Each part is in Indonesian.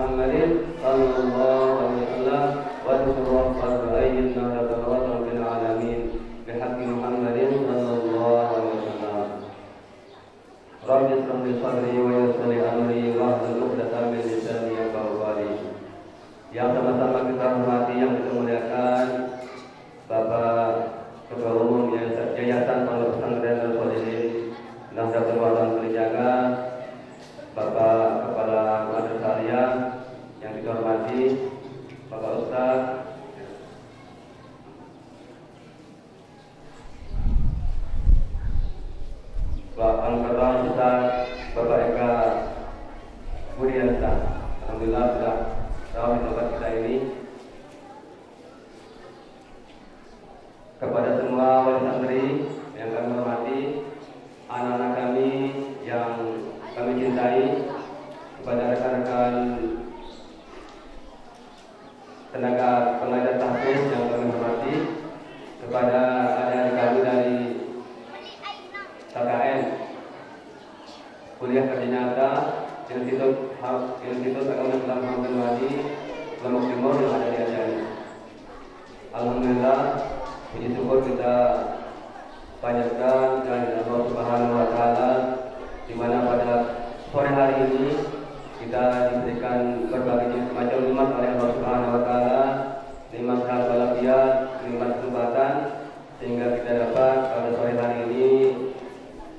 Muhammadin sallallahu alaihi wasallam wa tuwaffa ayyina wa bil alamin bihaqqi Muhammadin sallallahu alaihi wasallam. Rabbi shrah li sadri wa yassir li amri wahlul 'uqdatam min lisani yafqahu qawli. Yang sama-sama kita hormati, yang kita muliakan Bapak Ketua Umum Yayasan Pondok Pesantren Al-Solihin Nahdlatul Ulama Kalijaga, Bapak Kepala Madrasah Aliyah yang kita hormati, Bapak Ustaz, Bapak Angkatan Ustaz, Bapak Eka Budiansa. Alhamdulillah sudah tahu di tempat kita ini. Kepada semua wali santri yang kami hormati, anak-anak kami yang kami cintai, kepada rekan-rekan tenaga pengajar tahfiz yang kami hormati, kepada adik-adik kami dari KKN Kuliah Kerja Nyata Institut Agama Islam Muhammad Wadi Lombok Timur yang ada di Aceh. Alhamdulillah, puji syukur kita panjatkan kepada Allah Subhanahu wa taala, di mana pada sore hari ini kita diberikan berbagai macam nikmat oleh Allah Subhanahu wa taala, nikmat sehat walafiat, nikmat kesempatan, sehingga kita dapat pada sore hari ini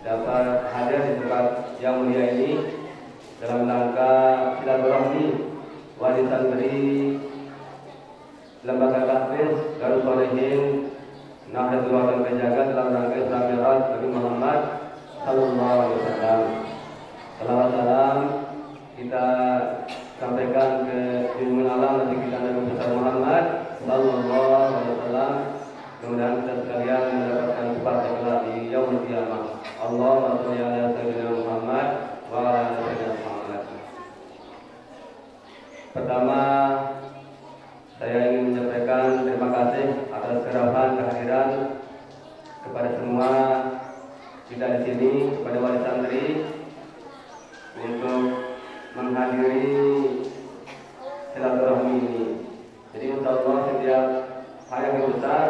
dapat hadir di tempat yang mulia ini dalam rangka silaturahmi wali santri Lembaga Tahfiz Darus Sholihin Nahdlatul Ulama Kalijaga dalam rangka Isra Mi'raj Nabi Muhammad sallallahu alaihi wasallam. Salawat salam kita sampaikan ke junjungan alam Nabi kita Nabi Muhammad sallallahu alaihi wasallam. Mudah-mudahan kita sekalian mendapatkan kebahagiaan kelak di yaumul qiyamah. Allahumma shalli ala sayyidina Muhammad wa ala ali sayyidina Muhammad. Pertama, saya ingin menyampaikan terima kasih atas kerabat kehadiran kepada semua kita di sini, kepada wali santri untuk menghadiri silaturahmi ini. Jadi insya Allah setiap hari yang besar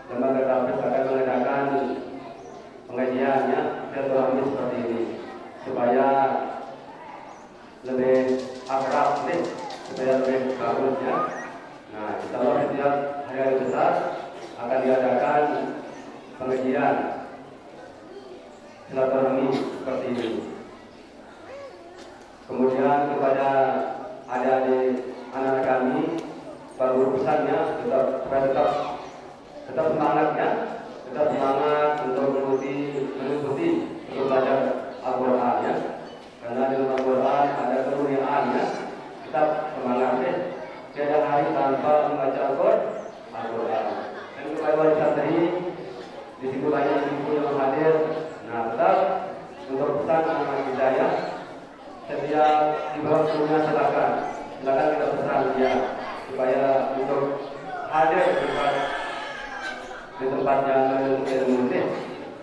Lembaga Tahfiz akan mengadakan pengajiannya silaturahmi seperti ini supaya lebih akrab nih, supaya lebih bagus ya. Nah, insya Allah setiap hari besar akan diadakan pengajian silaturahmi seperti ini. Kemudian kepada adik-adik anak kami, para guru besarnya tetap semangat ya, tetap semangat untuk mengikuti untuk belajar Al-Quran ya. Karena di dalam Al-Quran ada kemuliaan ya. Tetap semangat ya. Tiada hari tanpa membaca Al-Quran. Dan kepada wali santri di situ banyak ibu yang hadir. Nah, tetap untuk pesan anak kita ya. Setiap di bawah sunnah silakan kita pesan dia supaya untuk hadir di tempat yang ilmu ini.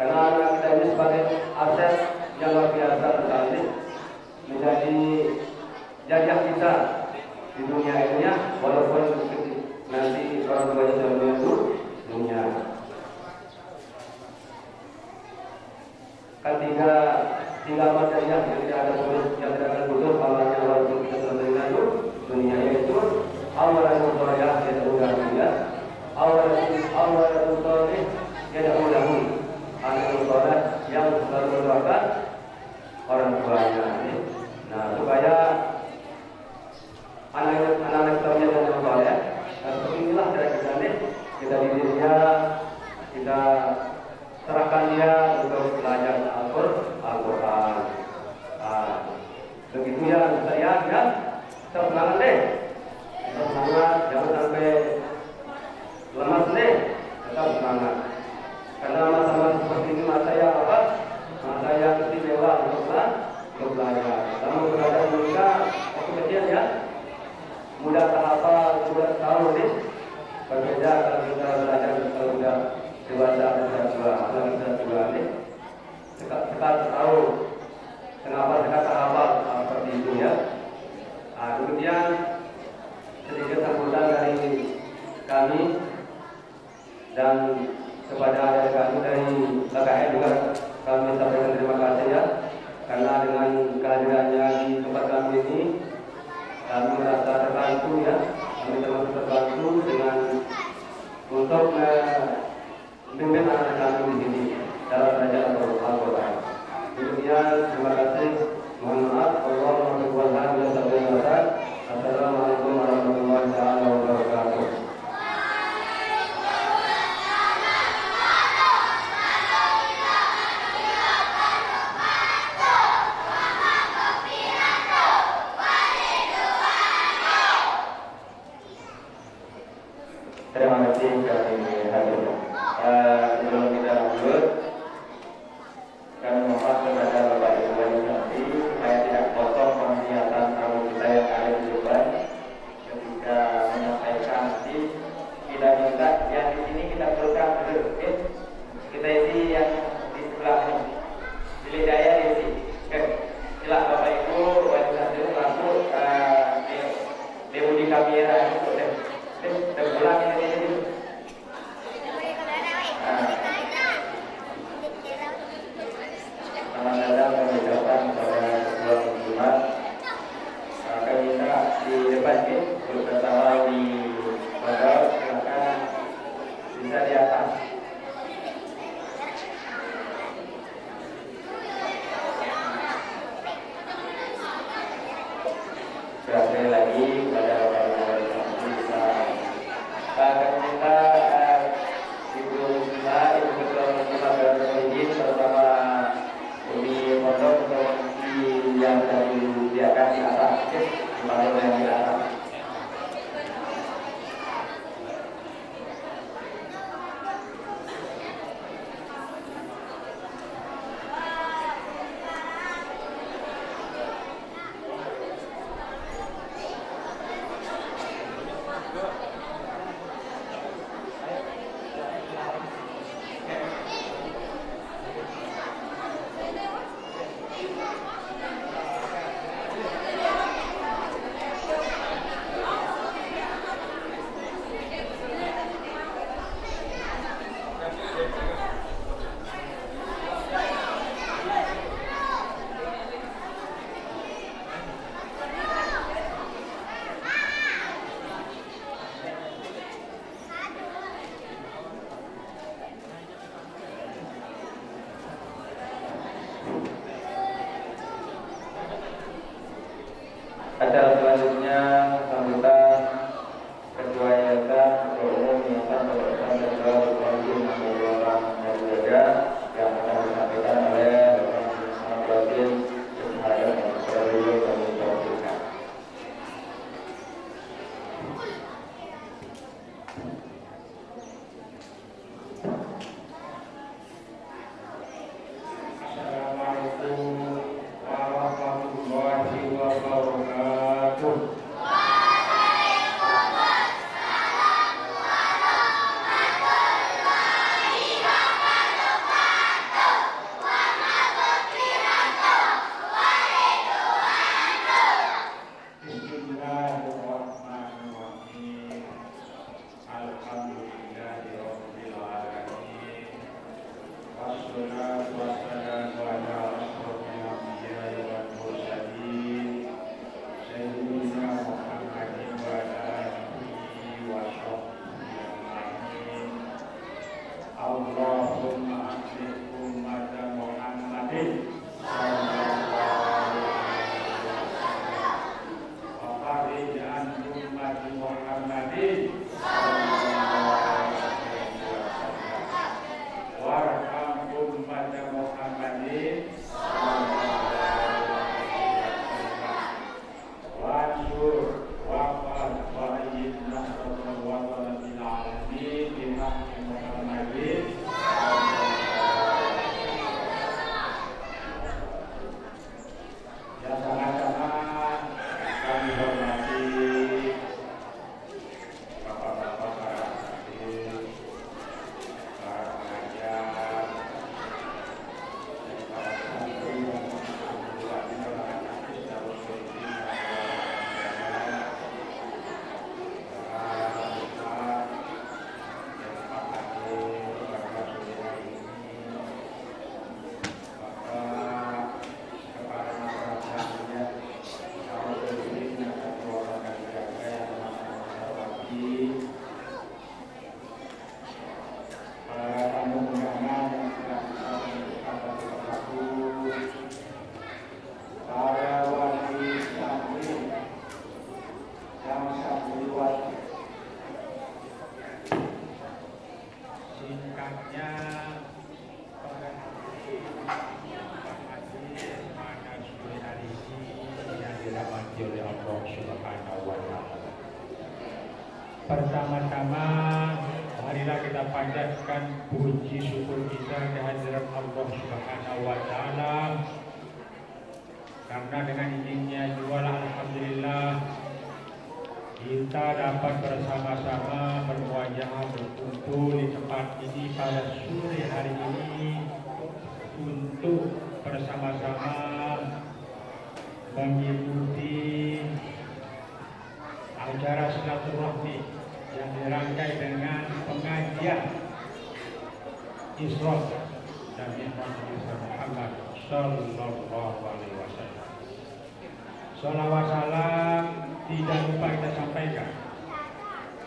Karena anak kita ini sebagai aset yang luar biasa sekali, menjadi jajah kita di dunia ini ya, walaupun nanti orang tuanya sudah menyentuh dunia. Kan tiga materi yang tidak ada putus, yang tidak akan putus awalnya walaupun kita sudah menyentuh dunia, yaitu awal yang soleh yaitu dunia, awal yang soleh yaitu lahu, anak yang soleh yang selalu mendoakan orang tuanya. Nah, supaya anak-anak kita yang soleh, seperti inilah cara kita didik dia, kita serahkan dia untuk belajar Al-Quran. Begitu ya saya ya, tetap semangat deh, tetap semangat, jangan sampai lemas deh, tetap semangat. Karena masa-masa seperti ini masa yang apa? Masa yang istimewa untuk belajar. Namun belajar mereka waktu kecil ya, mudah terhafal, mudah tahu nih. Berbeda kalau kita belajar kalau sudah dewasa, sudah tua nih, sekat tahu kenapa sekat terhafal seperti itu ya. Kemudian sedikit sambutan dari kami dan kepada adik kami dari KKN juga kami sampaikan terima kasih ya, karena dengan kehadirannya di tempat kami ini kami merasa terbantu ya, kami termasuk terbantu dengan untuk memimpin anak kami di sini dalam belajar Al-Quran. Kemudian terima kasih, mohon maaf, Assalamualaikum warahmatullahi wabarakatuh. Terima kasih kami hadir. Sebelum kita lanjut, kami mohon kepada Bapak Ibu yang nanti supaya tidak potong penglihatan tamu kita yang ada di depan ketika menyampaikan nanti. Kita minta yang di sini kita perlukan dulu, oke? Kita isi yang di sebelah ini. Pilih daya di sini. Oke. Silakan Bapak Ibu wanita dulu langsung demo di kamera itu. Dan pulang ini. Selamat datang kami ucapkan kepada ketua muslimat. Kami minta di depan ini untuk tertawa di bawah, silakan bisa di atas. Sekali lagi kepada Bapak Ibu bisa kami minta Ibu Muslimah, Ibu Ketua Muslimah dan Pemimpin bersama Umi Pondok untuk yang disediakan di atas, di bawah yang di atas. Acara selanjutnya sambutan Ketua Yayasan Ketua Umum Yayasan Pondok Pesantren Darul Ulum dan juga yang akan disampaikan oleh Bapak Muhammad Batin Sehari Periode kami persilakan. Assalamualaikum warahmatullahi wabarakatuh. Bismillahirrahmanirrahim. oleh Allah Subhanahu wa Ta'ala. Pertama-tama marilah kita panjatkan puji syukur kita kehadirat Allah Subhanahu wa Ta'ala, karena dengan izinnya jualah alhamdulillah kita dapat bersama-sama bermuajah berkumpul di tempat ini pada sore hari ini untuk bersama-sama mengikuti acara silaturahmi yang dirangkai dengan pengajian Isra dan Mi'raj Muhammad Sallallahu Alaihi Wasallam. Sholawat salam tidak lupa kita sampaikan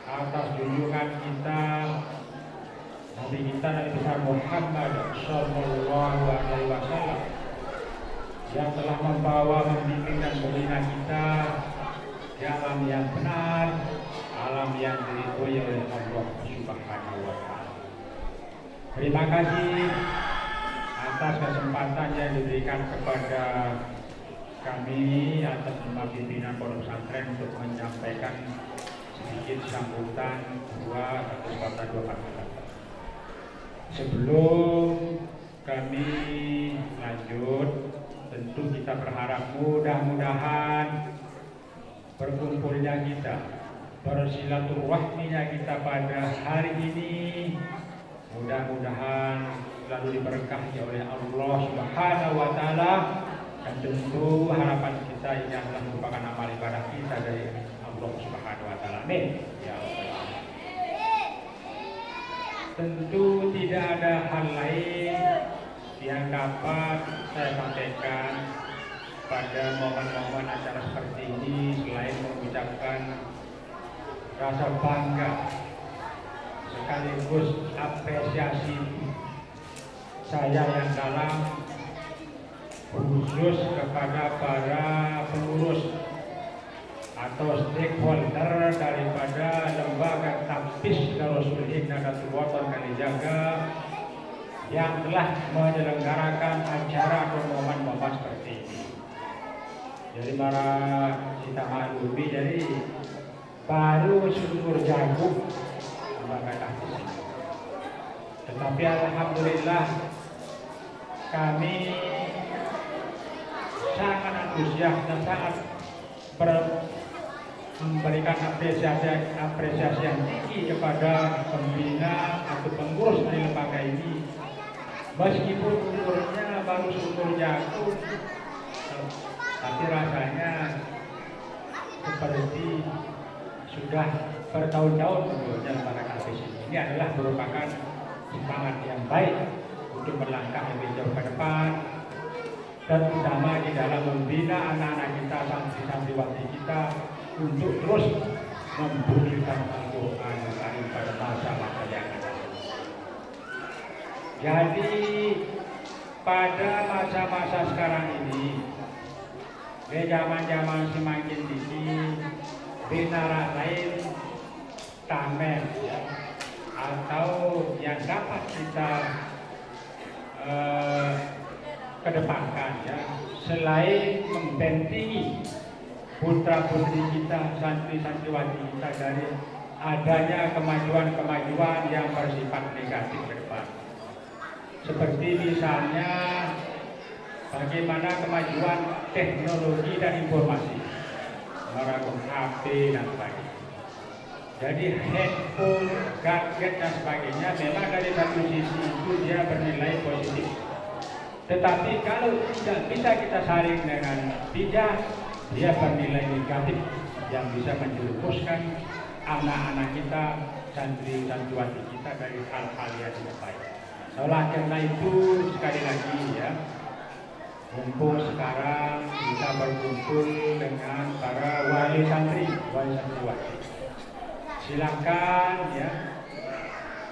atas junjungan kita Nabi kita Nabi besar Muhammad Sallallahu Alaihi Wasallam yang telah membawa, membimbing dan membina kita di alam yang benar, alam yang diridhoi oleh Allah Subhanahu wa Ta'ala. Terima kasih atas kesempatan yang diberikan kepada kami atas nama pimpinan Pondok Pesantren untuk menyampaikan sedikit sambutan dua kata. Sebelum kami lanjut, tentu kita berharap mudah-mudahan berkumpulnya kita, bersilaturahminya kita pada hari ini mudah-mudahan selalu diberkahi oleh Allah Subhanahu wa Ta'ala, dan tentu harapan kita ini adalah merupakan amal ibadah kita dari Allah Subhanahu wa Ta'ala. Amin. Ya Allah. Tentu tidak ada hal lain yang dapat saya sampaikan pada momen-momen acara seperti ini selain mengucapkan rasa bangga sekaligus apresiasi saya yang dalam, khusus kepada para pengurus atau stakeholder daripada lembaga Tahfiz Darul Hikmatul Wathon Kalijaga yang telah menyelenggarakan acara atau momen-momen seperti ini. Jadi para kita maklumi, jadi baru sumur jagung lembaga Tahfiz ini. Tetapi alhamdulillah kami sangat antusias dan sangat memberikan apresiasi yang tinggi kepada pembina atau pengurus dari lembaga ini, meskipun umurnya baru seumur jagung, tapi rasanya seperti sudah bertahun-tahun umurnya lembaga Tahfiz ini. Ini adalah merupakan semangat yang baik untuk melangkah lebih jauh ke depan, terutama di dalam membina anak-anak kita, santri-santriwati kita untuk terus membuktikan Al-Quran Karim pada masa-masa yang akan datang. Jadi pada masa-masa sekarang ini, di zaman-zaman semakin tinggi, binara lain tamer ya, atau yang dapat kita kedepankan ya, selain membentengi putra-putri kita, santri-santriwati kita dari adanya kemajuan-kemajuan yang bersifat negatif ke depan. Seperti misalnya bagaimana kemajuan teknologi dan informasi, melalui HP dan sebagainya. Jadi handphone, gadget dan sebagainya memang dari satu sisi itu dia bernilai positif. Tetapi kalau tidak bisa kita saring dengan bijak, dia bernilai negatif yang bisa menjerumuskan anak-anak kita, santri-santriwati kita dari hal-hal yang tidak baik. Oleh karena itu sekali lagi ya, mumpung sekarang kita berkumpul dengan para wali santriwati, silakan ya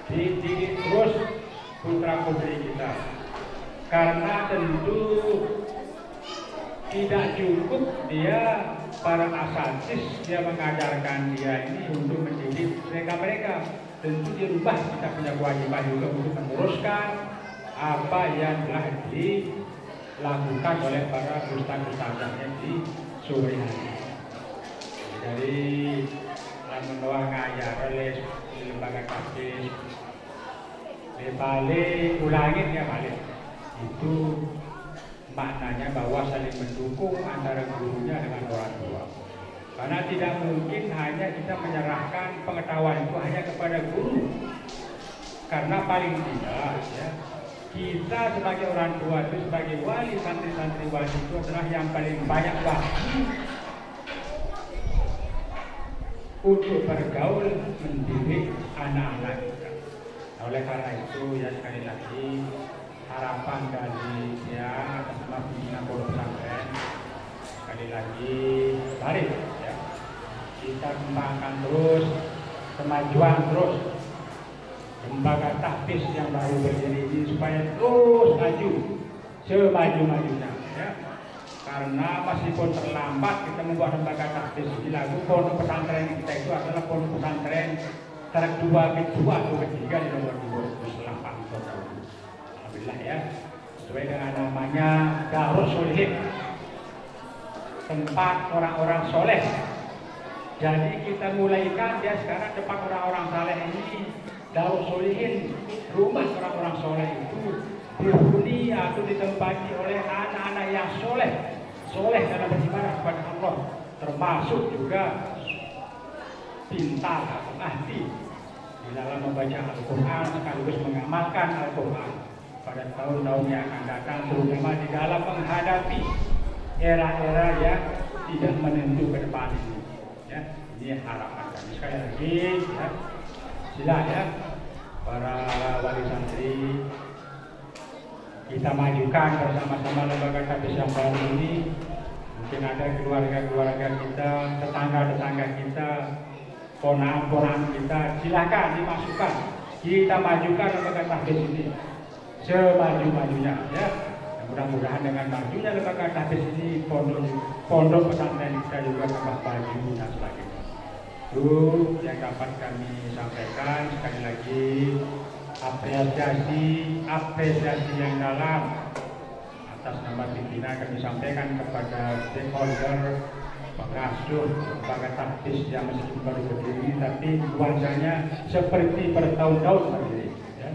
dididik terus putra-putri kita, karena tentu tidak cukup dia para asatidz dia mengajarkan dia ini untuk mendidik mereka. Tentu dirubah, kita punya kewajiban juga untuk meneruskan apa yang telah dilakukan oleh para ustaz-ustazahnya di sore hari. Jadi lamun doa ngajar oleh lembaga kampus balik ulangin ya balik itu maknanya bahwa saling mendukung antara gurunya dengan orang tua. Karena tidak mungkin hanya kita menyerahkan pengetahuan itu hanya kepada guru. Karena paling tidak ya, kita sebagai orang tua itu sebagai wali santri-santri wali itu adalah yang paling banyak waktu untuk bergaul mendidik anak-anak kita. Oleh karena itu ya sekali lagi harapan dari ya atas nama pimpinan pondok pesantren sekali lagi mari ya kita kembangkan terus kemajuan terus lembaga tahfiz yang baru berdiri ini supaya terus maju semaju-majunya ya. Karena meskipun terlambat kita membuat lembaga tahfiz ini lagu pondok pesantren kita itu adalah pondok pesantren kedua atau ketiga di nomor 2 setelah Pak Anton dahulu. Alhamdulillah ya. Sesuai dengan namanya Darus Solihin, tempat orang-orang soleh. Jadi kita mulaikan ya sekarang tempat orang-orang soleh ini Darus Solihin, rumah orang-orang soleh itu dihuni atau ditempati oleh anak-anak yang soleh dalam beribadah kepada Allah, termasuk juga pintar atau ahli di dalam membaca Al-Quran sekaligus mengamalkan Al-Quran pada tahun-tahun yang akan datang, terutama di dalam menghadapi era-era yang tidak menentu ke depan ini. Ya, ini harapan kami. Sekali lagi, ya, sila ya para wali santri kita majukan bersama-sama lembaga tahfiz yang baru ini. Mungkin ada keluarga-keluarga kita, tetangga-tetangga kita, ponakan kita, silakan dimasukkan. Kita majukan lembaga tahfiz ini semaju-majunya ya. Mudah-mudahan dengan majunya lembaga tahfiz ini pondok pesantren kita juga tambah maju dan sebagainya. Itu yang dapat kami sampaikan. Sekali lagi apresiasi yang dalam atas nama pimpinan kami sampaikan kepada stakeholder pengasuh lembaga tahfiz yang meskipun baru berdiri tapi wajahnya seperti bertahun-tahun berdiri ya.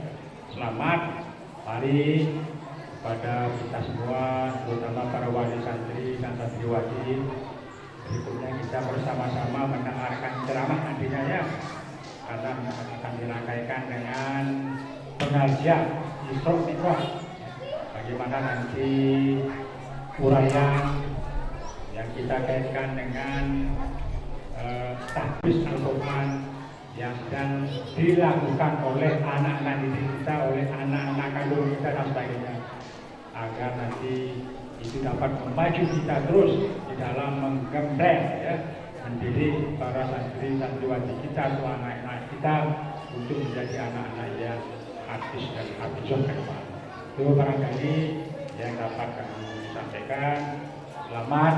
Selamat mari kepada kita semua, terutama para wali santri dan santriwati. Berikutnya kita bersama-sama mendengarkan ceramah nantinya ya, karena akan dirangkaikan dengan pengajian Isra Mi'raj. Bagaimana nanti uraian yang kita kaitkan dengan tahfiz Al-Quran yang sedang dilakukan oleh anak-anak didik kita, oleh anak-anak kandung kita dan sebagainya, agar nanti itu dapat memaju kita terus di dalam menggembleng ya, mendidik para santri santriwati kita atau anak-anak kita untuk menjadi anak-anak yang hafiz dan hafizah ke depan. Itu barangkali yang dapat kami sampaikan. Selamat,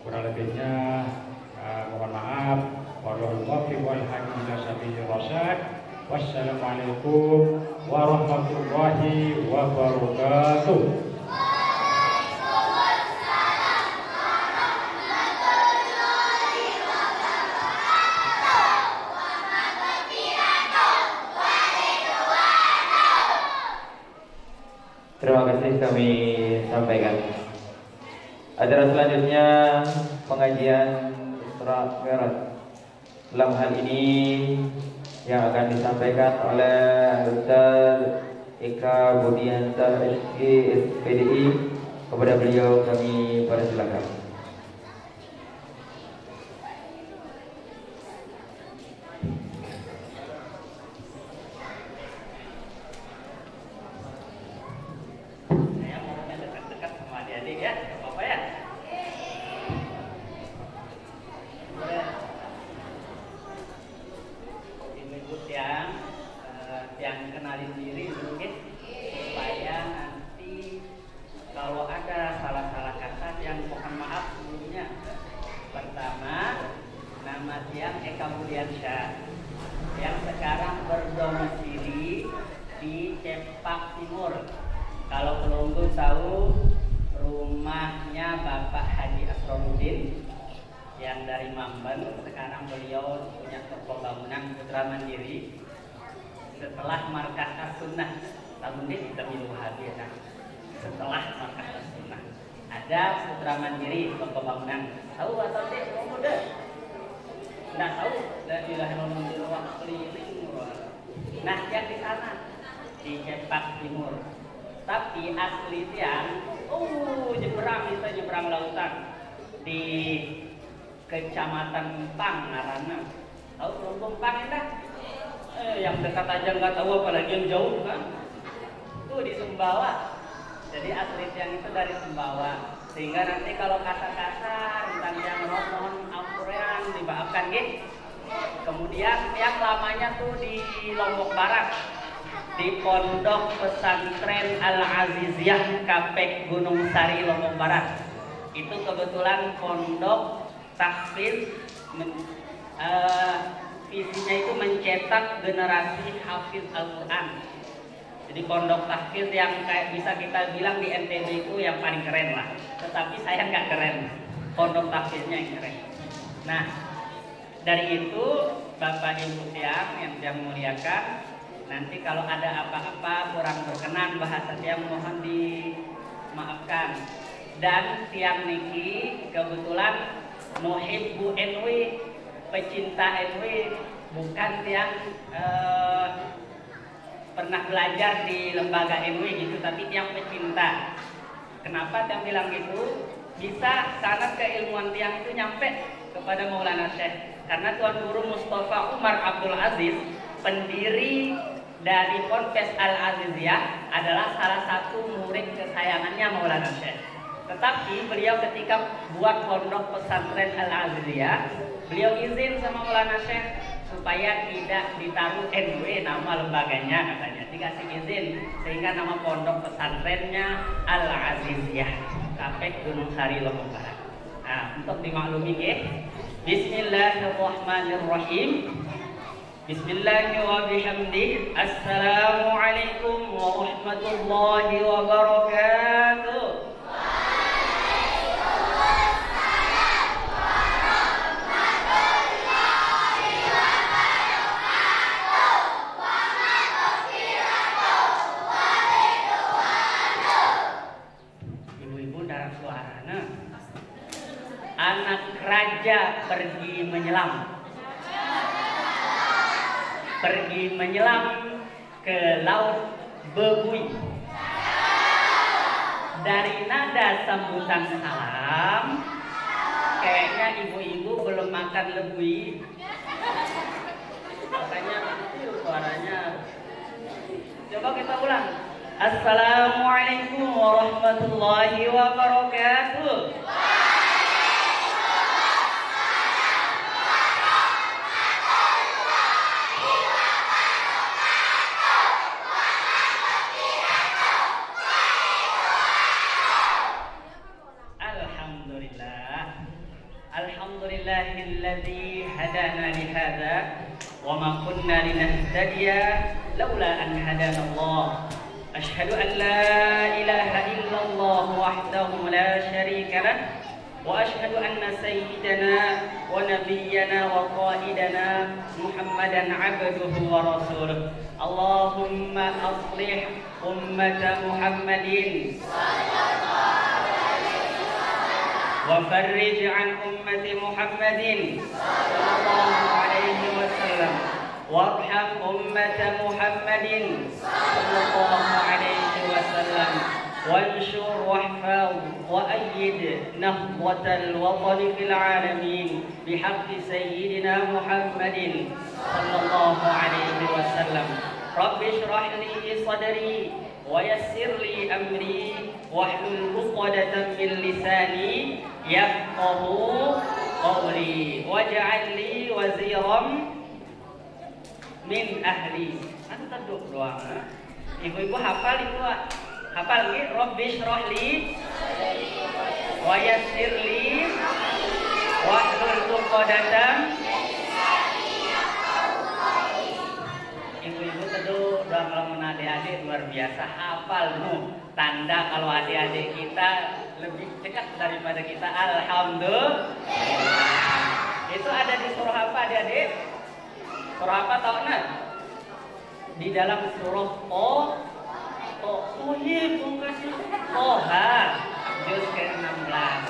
kurang lebihnya mohon maaf. Wallahul muwaffiq wal hadi ila sabilir rasyad. Wassalamualaikum warahmatullahi wabarakatuh. Terima kasih kami sampaikan. Acara selanjutnya pengajian Isra Mi'raj. Dalam hal ini yang akan disampaikan oleh Ustaz Eka Budianta SPDI. Kepada beliau kami persilakan. Yang kenalin diri mungkin supaya nanti kalau ada salah-salah kata yang mohon maaf sebelumnya. Pertama, nama tiang Eka Budiansyah yang sekarang berdomisili di Cepak Timur. Kalau pelunggu tahu rumahnya Bapak Haji Asromuddin yang dari Mamben. Sekarang beliau punya toko bangunan Putra Mandiri. Setelah Markas As-Sunnah, tahun ini kita milu hadir. Setelah Markas As-Sunnah ada Putra Mandiri toko bangunan. Tahu atau tidak? Muda. Nggak tahu. La ilaha illallah keliling. Nah, yang di sana di Cepak Timur. Tapi asli tiang, nyebrang lautan di Kecamatan Pang Narana. Tahu Kelompok Pang enggak? Yang dekat aja nggak tahu apalagi yang jauh kan? Tuh di Sumbawa. Jadi asli tiang itu dari Sumbawa. Sehingga nanti kalau kata-kata tentang yang mohon ampunan dimaafkan gitu. Kemudian yang lamanya tuh di Lombok Barat, di Pondok Pesantren Al-Aziziyah Kapek Gunung Sari Lombok Barat. Itu kebetulan pondok tahfiz, visinya itu mencetak generasi hafiz Al-Quran. Jadi pondok tahfiz yang kayak bisa kita bilang di NTB itu yang paling keren lah. Tetapi saya nggak keren, pondok tahfiznya yang keren. Nah, dari itu Bapak Ibu yang muliakan, nanti kalau ada apa-apa kurang berkenan bahasa tiang mohon dimaafkan. Dan tiang niki kebetulan muhibbu NW, pecinta NW, bukan tiang pernah belajar di lembaga NW gitu, tapi tiang pecinta. Kenapa tiang bilang gitu? Bisa sanad keilmuan tiang itu nyampe kepada Maulana Syekh. Karena Tuan Guru Mustafa Umar Abdul Aziz, pendiri dari Ponpes Al-Aziziyah, adalah salah satu murid kesayangannya Maulana Syekh. Tetapi beliau ketika buat pondok pesantren Al-Aziziyah, beliau izin sama Maulana Syekh supaya tidak ditaruh NW nama lembaganya, katanya dikasih izin sehingga nama pondok pesantrennya Al-Aziziyah Kapek Gunung Sari Lombok Barat. Nah, untuk dimaklumi ya, Bismillahirrahmanirrahim. Bismillahirrahmanirrahim. Assalamualaikum warahmatullahi wabarakatuh. Ibu-ibu dalam suarana. Anak raja pergi menyelam. Pergi menyelam ke laut Bebui. Dari nada sambutan salam, kayaknya ibu-ibu belum makan lebui. Makanya kecil suaranya. Coba kita ulang. Assalamualaikum warahmatullahi wabarakatuh. Alhamdulillahilladzi hadana lihada wa ma kunna linahtadiya laula an hadana Allah. Asyhadu an la ilaha illallah wahdahu la syarika lah wa asyhadu anna sayyidana wa nabiyyana wa qaidana Muhammadan abduhu wa rasuluh. Allahumma aslih ummata Muhammadin وفرج عن أمة محمد صلى الله عليه وسلم وارحم أمة محمد صلى الله عليه وسلم وانشر واحفظ وأيد نهضة الوطن في العالمين بحق سيدنا محمد صلى الله عليه وسلم. رب اشرح لي صدري ويسر لي أمري واحلل عقدة من لساني يفقهوا قولي واجعل لي وزيرا من أهلي. Anta doa. Ibu-ibu hafal itu, hafal nggih? Rabbi shrah li wa yassir li wahlul 'uqdatam. Ibu-ibu teduh doa kalau adik-adik luar biasa hafal tanda kalau adik-adik kita lebih dekat daripada kita. Alhamdulillah. Itu ada di surah apa adik-adik? Surah apa tahu nggak? Di dalam surah Toha juz ke-16.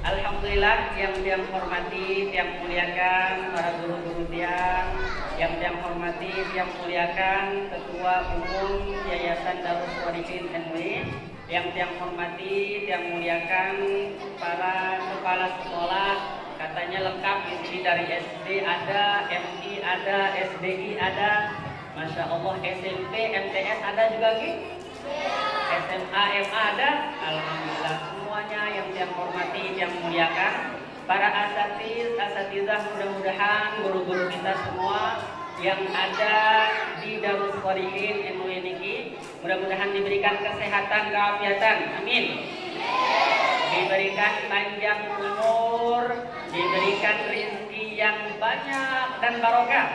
Alhamdulillah yang hormati, yang muliakan para guru-guru yang hormati, yang muliakan Ketua Umum Yayasan Darus Shalihin MUI, yang hormati, yang muliakan para kepala sekolah, katanya lengkap di sini dari SD ada, MI ada, SDI ada, Masya Allah, SMP, MTS ada juga gitu, SMA, MA ada, alhamdulillah semuanya yang hormati, yang muliakan para asatizah, mudah-mudahan guru-guru kita semua yang ada di Darus Shalihin MUI ini mudah-mudahan diberikan kesehatan, keafiatan, amin. Diberikan panjang umur, diberikan rezeki yang banyak dan barokah.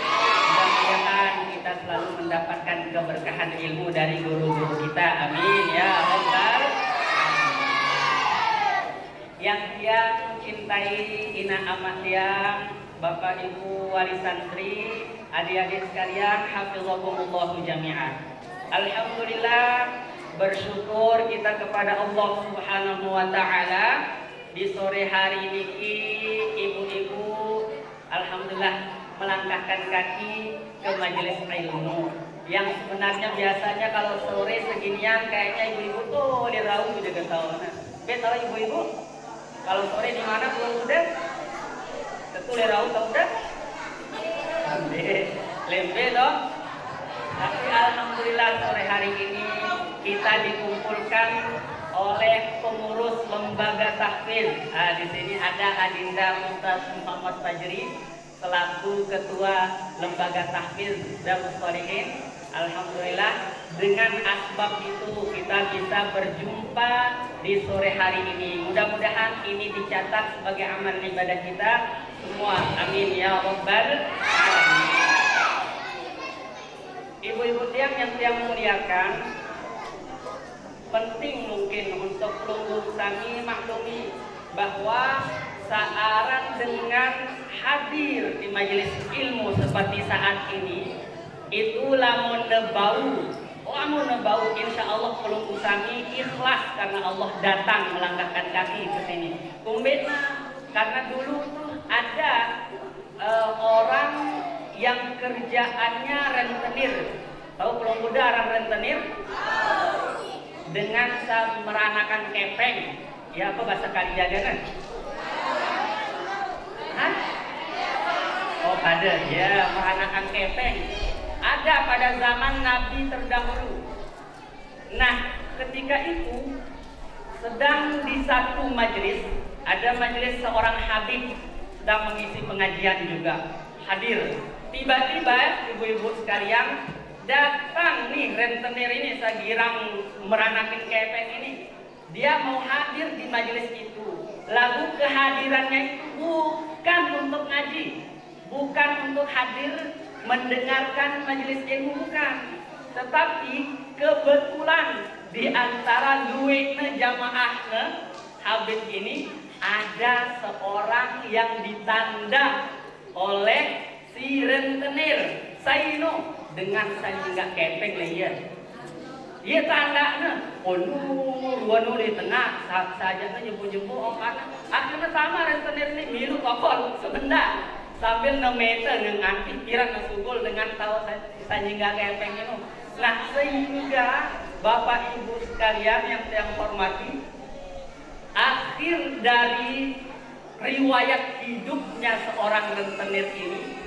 Mudah-mudahan kita selalu mendapatkan keberkahan ilmu dari guru-guru kita, amin ya Rabbal. Yang cintai ina amat yang Bapak Ibu wali santri, adik-adik sekalian, hafizakumullah jami'an. Alhamdulillah, bersyukur kita kepada Allah Subhanahu wa taala di sore hari ini ibu-ibu alhamdulillah melangkahkan kaki ke majelis ilmu. Yang sebenarnya biasanya kalau sore seginian kayaknya ibu-ibu tuh di raung udah ketahuan. Betul ibu-ibu? Kalau sore di mana belum udah? Tentu lerau tahu udah? Lembe dong. Tapi alhamdulillah sore hari ini kita dikumpulkan oleh pengurus lembaga tahfiz. Di sini ada Adinda Mumtaz Muhammad Fajri selaku ketua lembaga tahfiz Darus Shalihin. Alhamdulillah dengan asbab itu kita bisa berjumpa di sore hari ini. Mudah-mudahan ini dicatat sebagai amal ibadah kita semua. Amin ya Rabbal alamin. Ibu-ibu yang muliakan, penting mungkin untuk pelunggu kami maklumi bahwa searan dengan hadir di majelis ilmu seperti saat ini itu lamun nebau insya Allah pelunggu kami ikhlas karena Allah datang melangkahkan kaki ke sini. Kumbena karena dulu tuh ada orang yang kerjaannya rentenir. Tahu pelunggu darah rentenir? Dengan meranakan kepeng. Ya apa bahasa Kalijaga? Hah? Oh ada ya meranakan kepeng. Ada pada zaman Nabi terdahulu. Nah, ketika itu sedang di satu majelis, ada majelis seorang habib sedang mengisi pengajian juga. Hadir. Tiba-tiba ibu-ibu sekalian datang nih rentenir ini sagirang meranakin kepeng ini. Dia mau hadir di majelis itu. Lalu kehadirannya itu bukan untuk ngaji, bukan untuk hadir mendengarkan majelis ilmu, bukan, tetapi kebetulan di antara luwekna jamaahnya habib ini ada seorang yang ditanda oleh si rentenir Saino dengan sanjingga kepeng layan. Ia tandanya, nu di tengah saja jempu-jempu okan. Akhirnya sama rentenir ini milu kokol sebentar. Sambil nemeta dengan pikiran nasugul dengan tahu sanjingga kepeng itu. Nah sehingga Bapak Ibu sekalian yang hormati, akhir dari riwayat hidupnya seorang rentenir ini,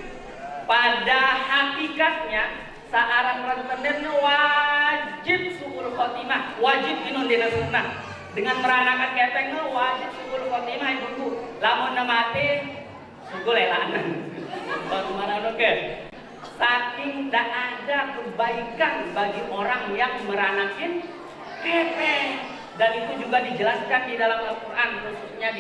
pada hakikatnya seorang rentenir wajib suul khotimah, wajib minum dina sunnah. Dengan meranakan kepeng wajib suul khotimah ibu-ibu. Lamun mati sugul elanan. Bagaimana oke? Saking tak ada kebaikan bagi orang yang meranakin kepeng. Dan itu juga dijelaskan di dalam Al-Quran, khususnya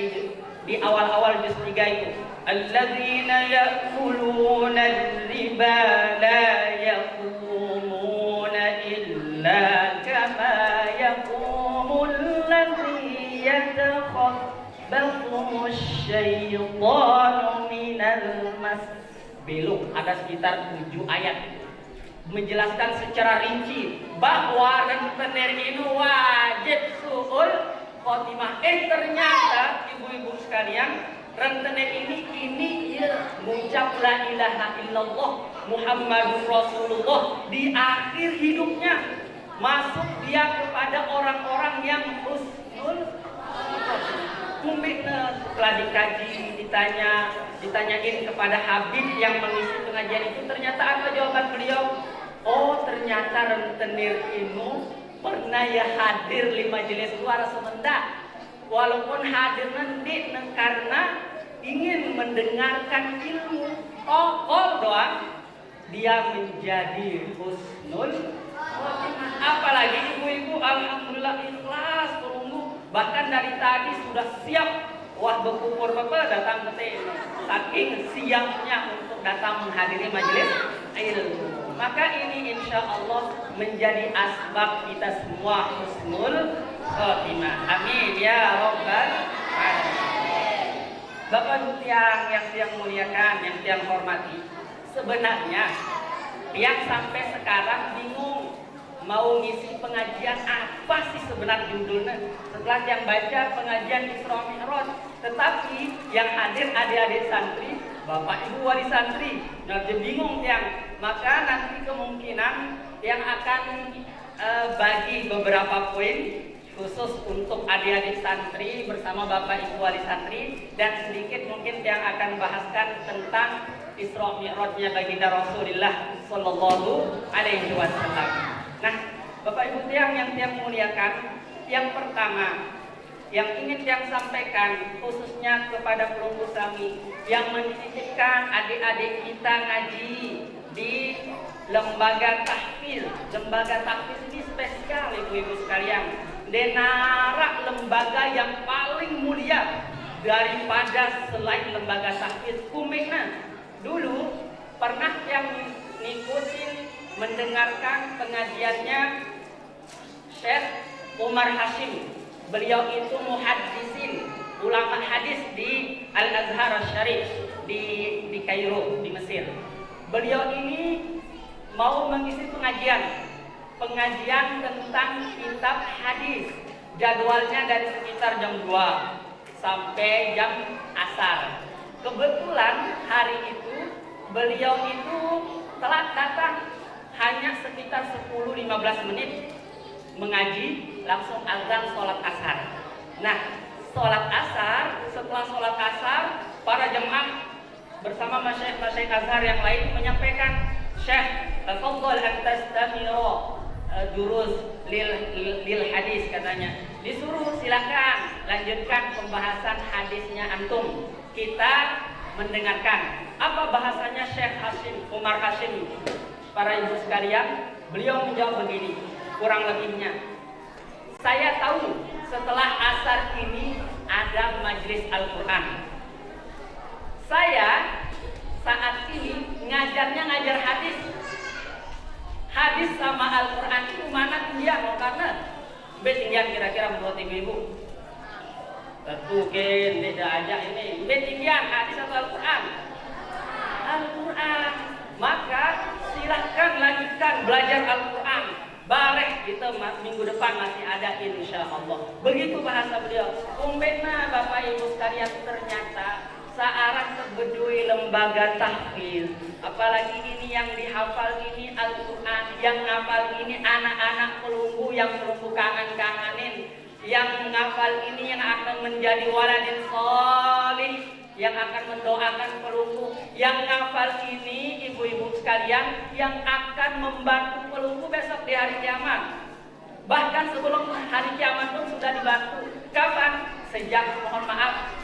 di awal-awal juz 3 itu. Alladzina ya'kuluna ar-riba la yaqumuna illa kama yaqumul ladzi yatakhabbathu asy syaitanu minal mas. Belum, ada sekitar 7 ayat menjelaskan secara rinci bahwa rentenir ini wajib suul khotimah. Ternyata ibu-ibu sekalian, rentenir ini ya mengucap la ilaha illallah Muhammadur Rasulullah di akhir hidupnya, masuk dia kepada orang-orang yang husnul khotimah. Setelah dikaji, ditanyain kepada Habib yang mengisi pengajian itu, ternyata apa jawaban beliau? Oh, ternyata rentenir ini pernah ya hadir di majelis suara semendak. Walaupun hadir nanti karena ingin mendengarkan ilmu tokoh doang, dia menjadi husnul khotimah. Apalagi ibu-ibu, alhamdulillah ikhlas perunggu. Bahkan dari tadi sudah siap, wah berkumpul bapak datang ke sini, saking siapnya untuk datang menghadiri majelis ilmu. Maka ini insya Allah menjadi asbab kita semua husnul khotimah. Amin ya rabbal alamin. Bapak Ibu yang tiang muliakan, yang tiang hormati, sebenarnya yang sampai sekarang bingung mau ngisi pengajian apa sih sebenarnya judulnya. Setelah yang baca pengajian Isra Mi'raj, tetapi yang hadir adik-adik santri, bapak ibu wali santri, nanti bingung yang, maka nanti kemungkinan yang akan bagi beberapa poin khusus untuk adik-adik santri bersama bapak ibu wali santri, dan sedikit mungkin yang akan bahaskan tentang Isra Mi'rajnya baginda Rasulullah Sallallahu Alaihi Wasallam. Nah, Bapak Ibu yang tiang muliakan, yang pertama yang ingin tiang sampaikan khususnya kepada pelunggu kami yang menitipkan adik-adik kita ngaji di lembaga tahfiz. Lembaga tahfiz ini spesial ibu-ibu sekalian. Denara lembaga yang paling mulia daripada selain lembaga tahfiz kumena. Dulu pernah yang ngikutin mendengarkan pengajiannya Syekh Umar Hashim. Beliau itu muhaddisin, ulama hadis di Al-Azhar Syarif di Kairo, di Mesir. Beliau ini mau mengisi pengajian tentang kitab hadis. Jadwalnya dari sekitar jam 2 sampai jam asar. Kebetulan hari itu beliau itu telat datang, hanya sekitar 10-15 menit mengaji, langsung azan sholat asar. Nah, sholat asar, setelah sholat asar, para jemaah bersama masyayikh azhar yang lain menyampaikan, Syekh, tafadhol an tastamiru durus lil hadis, katanya. Disuruh silakan lanjutkan pembahasan hadisnya antum. Kita mendengarkan. Apa bahasanya Syekh Hashim, Umar Hashim? Para ibu sekalian, beliau menjawab begini, kurang lebihnya. Saya tahu setelah asar ini ada majelis Al-Quran. Saya saat ini ngajarnya ngajar hadis. Hadis sama Al-Quran itu mana tinggian? Karena betinggian kira-kira menurut ibu-ibu. Tentu tidak aja ini. Betinggian hadis atau Al-Quran? Al-Quran. Maka silahkan lanjutkan belajar Al-Quran. Bareh kita minggu depan masih ada insya Allah. Begitu bahasa beliau. Umpena Bapak Ibu sekalian, ternyata searah terbedui lembaga tahfiz. Apalagi ini yang dihafal ini Al-Quran, yang ngafal ini anak-anak pelunggu yang pelunggu kangen-kangenin, yang menghafal ini yang akan menjadi waladin sholih, yang akan mendoakan pelunggu, yang ngafal ini ibu-ibu sekalian yang akan membantu pelunggu besok di hari kiamat. Bahkan sebelum hari kiamat pun sudah dibantu. Kapan? Sejak, mohon maaf,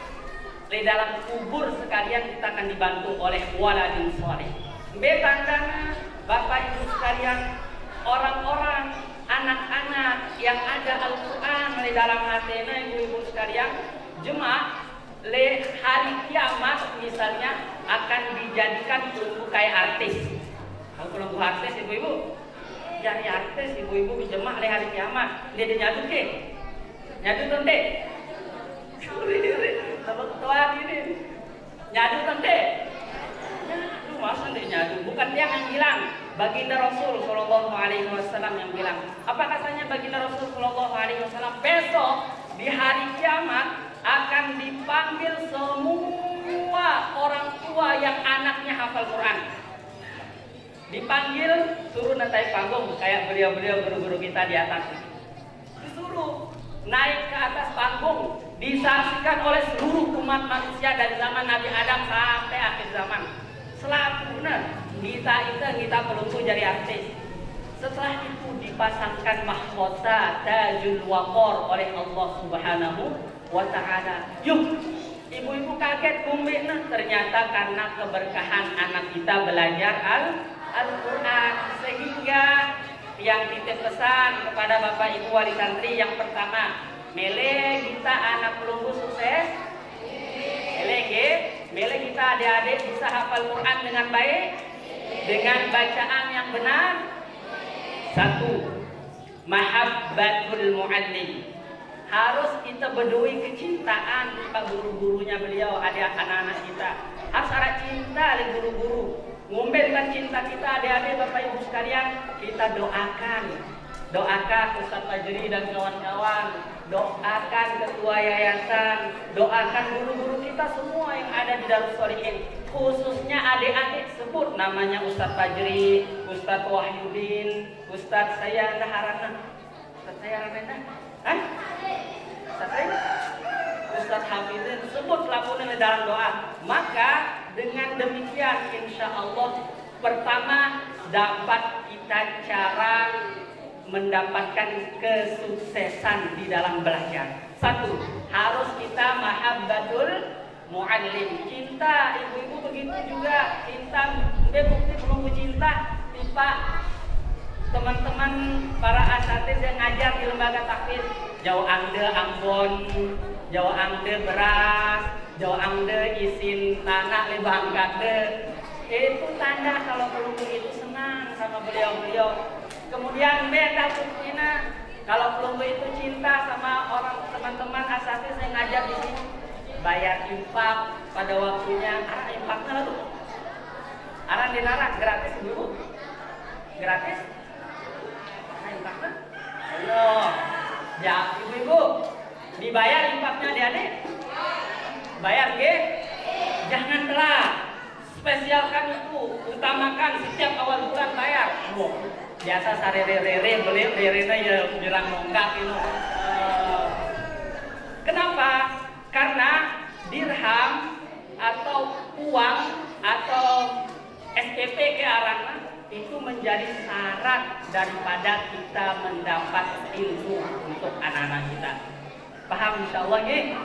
di dalam kubur sekalian kita akan dibantu oleh waladin sholih. Betandana Bapak Ibu sekalian, orang-orang, anak-anak yang ada Al-Quran di dalam hatinya, ibu-ibu sekalian, jemaah hari kiamat misalnya akan dijadikan pelunggu kayak artis. Kalau pelunggu artis ibu-ibu, jadi artis ibu-ibu jemaah di hari kiamat dia nyadu ke, nyadu tonte, tuan ini Nyadu tante. Nyadu masa deh nyadu. Bukan dia yang bilang. Baginda Rasul Shallallahu Alaihi Wasallam yang bilang. Apa katanya baginda Rasul Shallallahu Alaihi Wasallam? Besok di hari kiamat akan dipanggil semua orang tua yang anaknya hafal Quran. Dipanggil, suruh naik panggung kayak beliau-beliau guru-guru kita di atas. Disuruh naik ke atas panggung, disaksikan oleh seluruh umat manusia dari zaman Nabi Adam sampai akhir zaman. Selapuna kita pelunggu jadi artis. Setelah itu dipasangkan mahkota tajul waqar oleh Allah Subhanahu wa Ta'ala. Yuk, ibu-ibu kaget kumbina, ternyata karena keberkahan anak kita belajar Al-Quran. Sehingga yang titip pesan kepada Bapak Ibu wali santri yang pertama, mele kita anak pelunggu sukses, mele kita adik-adik bisa hafal Quran dengan baik, dengan bacaan yang benar. Satu, mahabbatul muallim. Harus kita berdui kecintaan kepada guru-gurunya beliau, anak-anak kita. Harus ada cinta oleh guru-guru. Ngumbenkan cinta kita adik-adik Bapak Ibu sekalian, kita doakan Ustaz Fajri dan kawan-kawan, doakan ketua yayasan, doakan guru-guru kita semua yang ada di Darus Sholihin, khususnya adik-adik sebut namanya Ustaz Fajri, Ustaz Wahyudin, Ustaz saya Naharana, Ustaz saya Ramena, Ustaz Hafizin, sebut laporan dalam doa. Maka dengan demikian insya Allah pertama dapat kita cara mendapatkan kesuksesan di dalam belajar. Satu, harus kita mahabbatul muallim. Cinta, ibu-ibu begitu juga. Cinta, bukti belum cinta. Tiba teman-teman para asatidz yang ngajar di lembaga tahfiz, jauh angde Ambon, jauh angde beras, jauh angde isin tanah lebangkat de. Itu tanda kalau pelunggu itu senang sama beliau-beliau. Kemudian beda buktinya kalau pelunggu itu cinta sama orang teman-teman asatidz yang ngajar di sini, bayar infak pada waktunya. Infaknya lalu aran dinara gratis dulu, gratis. Infaknya, halo, ya ibu-ibu dibayar infaknya adik-adik, bayar ge, jangan telat. Spesialkan itu, utamakan setiap awal bulan bayar. Biasa sare-rere beli rere ya bilang nonggak itu. Kenapa? Karena dirham atau uang atau SPP ke arahnya itu menjadi syarat daripada kita mendapat ilmu untuk anak-anak kita. Paham insyaallah nggih?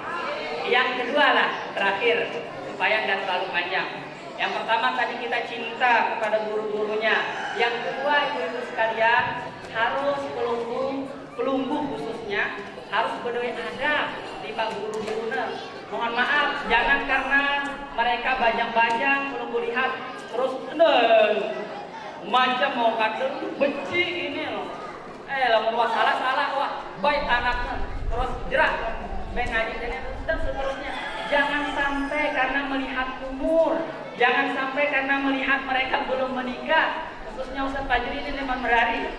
Yang kedua lah, terakhir supaya nggak terlalu panjang. Yang pertama tadi kita cinta kepada guru-gurunya. Yang kedua ibu-ibu sekalian harus pelunggu khususnya harus berdoi adab di pak guru-gurunya. Mohon maaf, jangan karena mereka banyak-banyak pelunggu lihat terus macam mau kata benci ini loh. Lamun salah wah baik anaknya terus jerak baik ngaji dan seterusnya. Jangan sampai karena melihat umur, jangan sampai karena melihat mereka belum menikah, khususnya Ustaz Fajri ini 5 hari.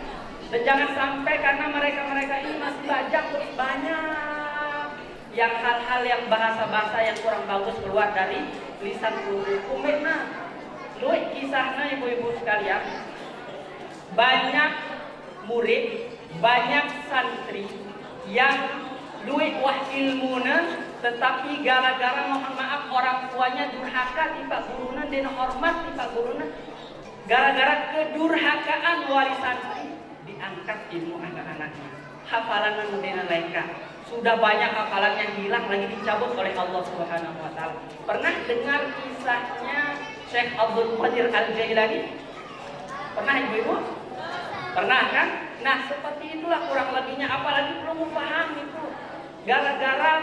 Dan jangan sampai karena mereka ini masih belajar terus banyak yang hal-hal yang bahasa-bahasa yang kurang bagus keluar dari lisan pelunggu. Kumena, luwih kisahnya ibu-ibu sekalian, banyak murid, banyak santri yang luwih wah ilmuna, tetapi gara-gara mohon maaf orang tuanya durhaka di pak guruna dan hormat di pak guruna, gara-gara kedurhakaan wali santri diangkat ilmu anak-anaknya, hafalan dena leka. Sudah banyak hafalan yang hilang lagi dicabut oleh Allah Subhanahu wa Ta'ala. Pernah dengar kisahnya Syekh Abdul Qadir Al-Jailani? Pernah ibu-ibu? Pernah kan? Nah seperti itulah kurang lebihnya, apalagi belum paham itu. Gara-gara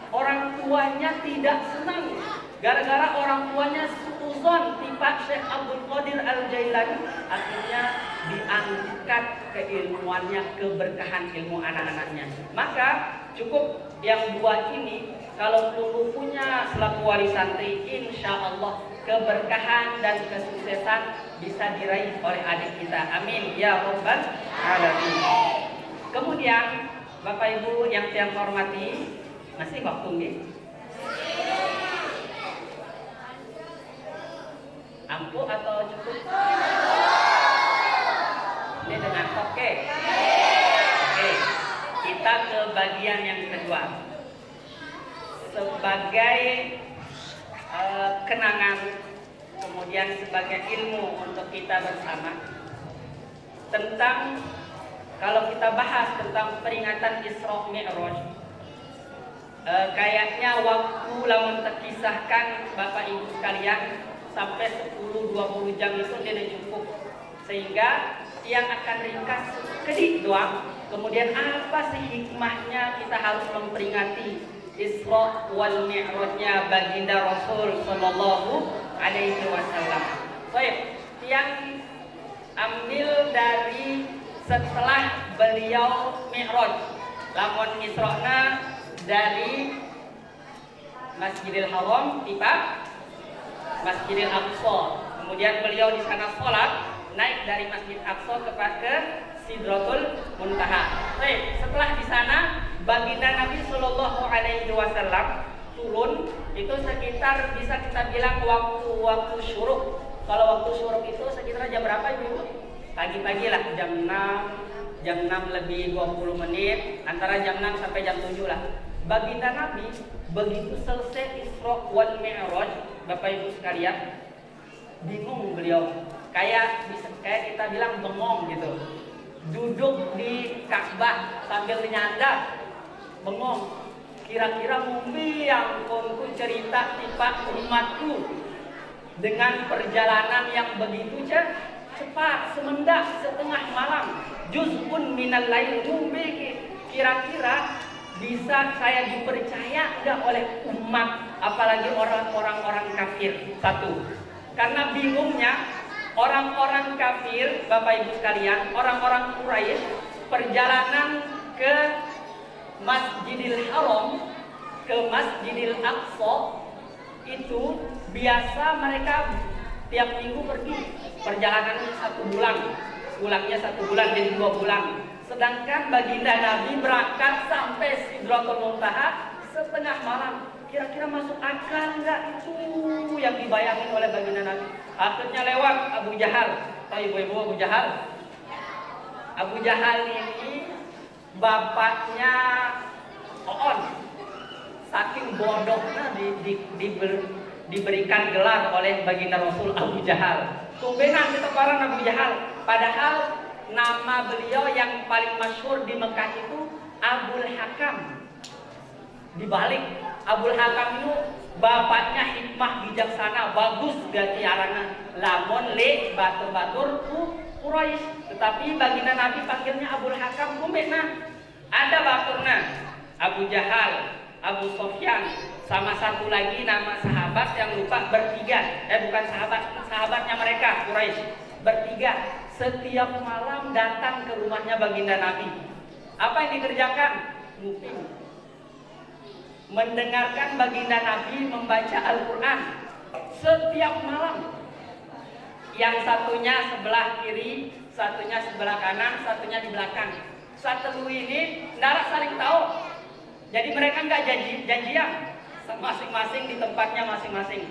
orang tuanya tidak senang, gara-gara orang tuanya suuzon tiba Syekh Abdul Qadir Al-Jailani, akhirnya diangkat keilmuannya, keberkahan ilmu anak-anaknya. Maka cukup yang dua ini kalau belum punya selaku wali santri, insya Allah keberkahan dan kesuksesan bisa diraih oleh adik kita. Amin ya rabbal alamin. Kemudian Bapak Ibu yang saya hormati, masih waktu nih? Ampuh atau cukup? Ini dengan oke. Oke, kita ke bagian yang kedua. Sebagai kenangan, kemudian sebagai ilmu untuk kita bersama tentang, kalau kita bahas tentang peringatan Isra Mi'raj, kayaknya waktu lamun terkisahkan Bapak Ibu sekalian sampai 10-20 jam itu tidak cukup, sehingga yang akan ringkas kedik doang. Kemudian apa sih hikmahnya kita harus memperingati Isra wal Mi'rajnya baginda Rasul Sallallahu Alaihi Wasallam. Baik, yang ambil dari setelah beliau Mi'raj, lamun Isra'na dari Masjidil Haram tiba Masjidil Aqsa. Kemudian beliau di sana sholat, naik dari Masjid Aqsa ke Sidratul Muntaha. Baik, setelah di sana baginda Nabi Shallallahu Alaihi Wasallam turun itu sekitar bisa kita bilang waktu syuruk. Kalau waktu syuruk itu sekitar jam berapa Ibu? Pagi-pagi lah, jam 6 lebih 20 menit, antara jam 6 sampai jam 7 lah. Baginda Nabi begitu selesai Isra wal Mi'raj, Bapak Ibu sekalian, bingung beliau. Kayak kita bilang bengong gitu. Duduk di Ka'bah sambil nyandar, bengong. Kira-kira mumbi yang konku cerita tipa umatku dengan perjalanan yang begitu cepat, semendak setengah malam, juz'un minal lail, mumbi kira-kira bisa saya dipercaya enggak oleh umat, apalagi orang-orang kafir. Satu, karena bingungnya orang-orang kafir, Bapak Ibu sekalian, orang-orang Quraisy perjalanan ke Masjidil Haram, ke Masjidil Aqsa itu biasa mereka tiap minggu pergi, perjalanan 1 bulan, pulangnya 1 bulan jadi 2 bulan. Sedangkan baginda Nabi berangkat sampai Sidratul Muntaha setengah malam. Kira-kira masuk akal enggak itu yang dibayangin oleh baginda Nabi? Akhirnya lewat Abu Jahal. Tahu ibu-ibu Abu Jahal? Abu Jahal ini bapaknya Oon. Saking bodohnya diberikan gelar oleh baginda Rasul Abu Jahal. Tumbenan kita parang Abu Jahal. Padahal nama beliau yang paling masyhur di Mekah itu Abul Hakam. Dibalik Abul Hakam itu bapaknya hikmah bijaksana, bagus ganti arana, lamun le batur-batur Quraisy. Tetapi baginda Nabi panggilnya Abul Hakam. Kumbena ada baturna Abu Jahal, Abu Sofyan, sama satu lagi nama sahabat yang lupa, bertiga. Bukan sahabatnya mereka Quraisy, bertiga. Setiap malam datang ke rumahnya baginda Nabi. Apa yang dikerjakan? Nguping, mendengarkan baginda Nabi membaca Al-Quran setiap malam. Yang satunya sebelah kiri, satunya sebelah kanan, satunya di belakang. Satu ini tidak saling tahu. Jadi mereka nggak janjian, masing-masing di tempatnya masing-masing.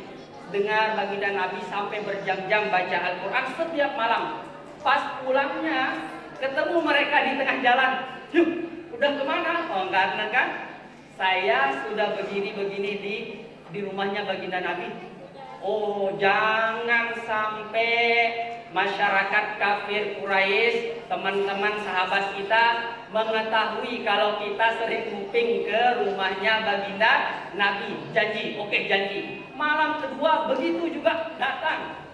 Dengar baginda Nabi sampai berjam-jam baca Al-Quran setiap malam. Pas pulangnya ketemu mereka di tengah jalan. Yuk, udah kemana? Oh enggak kan? Saya sudah begini-begini di rumahnya baginda Nabi. Oh, jangan sampai masyarakat kafir Quraisy, teman-teman sahabat kita mengetahui kalau kita sering nguping ke rumahnya baginda Nabi. Janji, oke janji. Malam kedua begitu juga datang.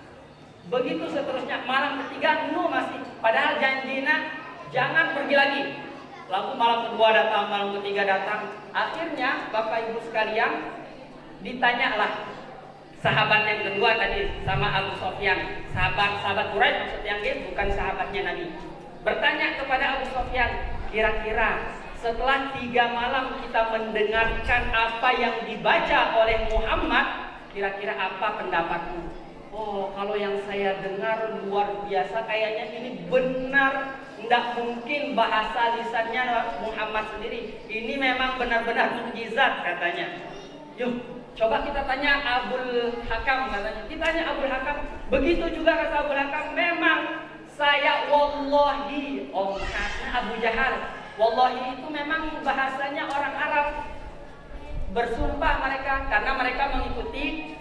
Begitu seterusnya, malam ketiga masih. Padahal janjinya jangan pergi lagi. Lalu malam kedua datang, malam ketiga datang. Akhirnya Bapak Ibu sekalian, ditanyalah sahabat yang kedua tadi sama Abu Sofyan, sahabat Quraisy maksudnya, bukan sahabatnya Nabi. Bertanya kepada Abu Sofyan, kira-kira setelah 3 malam kita mendengarkan apa yang dibaca oleh Muhammad, kira-kira apa pendapatmu? Oh, kalau yang saya dengar luar biasa, kayaknya ini benar, tidak mungkin bahasa lisannya Muhammad sendiri. Ini memang benar-benar mukjizat katanya. Yuk, coba kita tanya Abul Hakam katanya. Kita tanya Abul Hakam, begitu juga kata Abul Hakam. Memang saya wallahi, Abu Jahal. Wallahi itu memang bahasanya orang Arab. Bersumpah mereka karena mereka mengikuti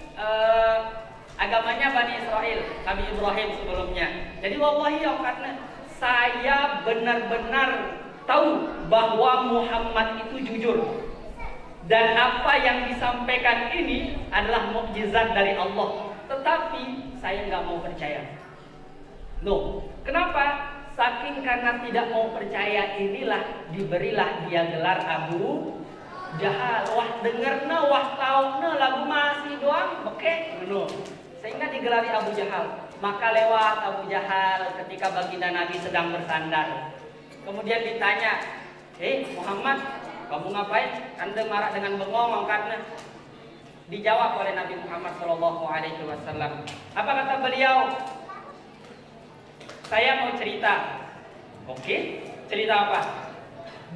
agamanya Bani Israel, Nabi Ibrahim sebelumnya. Jadi wallahi karena saya benar-benar tahu bahwa Muhammad itu jujur. Dan apa yang disampaikan ini adalah mukjizat dari Allah. Tetapi saya nggak mau percaya. No, kenapa? Saking karena tidak mau percaya inilah diberilah dia gelar Abu Jahal. Wah dengerna, wah tauna lagu masih doang, oke, no. Sehingga digelari Abu Jahal. Maka lewat Abu Jahal ketika baginda Nabi sedang bersandar. Kemudian ditanya, Muhammad, kamu ngapain? Anda marah dengan bengong angkatnya. Dijawab oleh Nabi Muhammad SAW. Apa kata beliau? Saya mau cerita. Oke, cerita apa?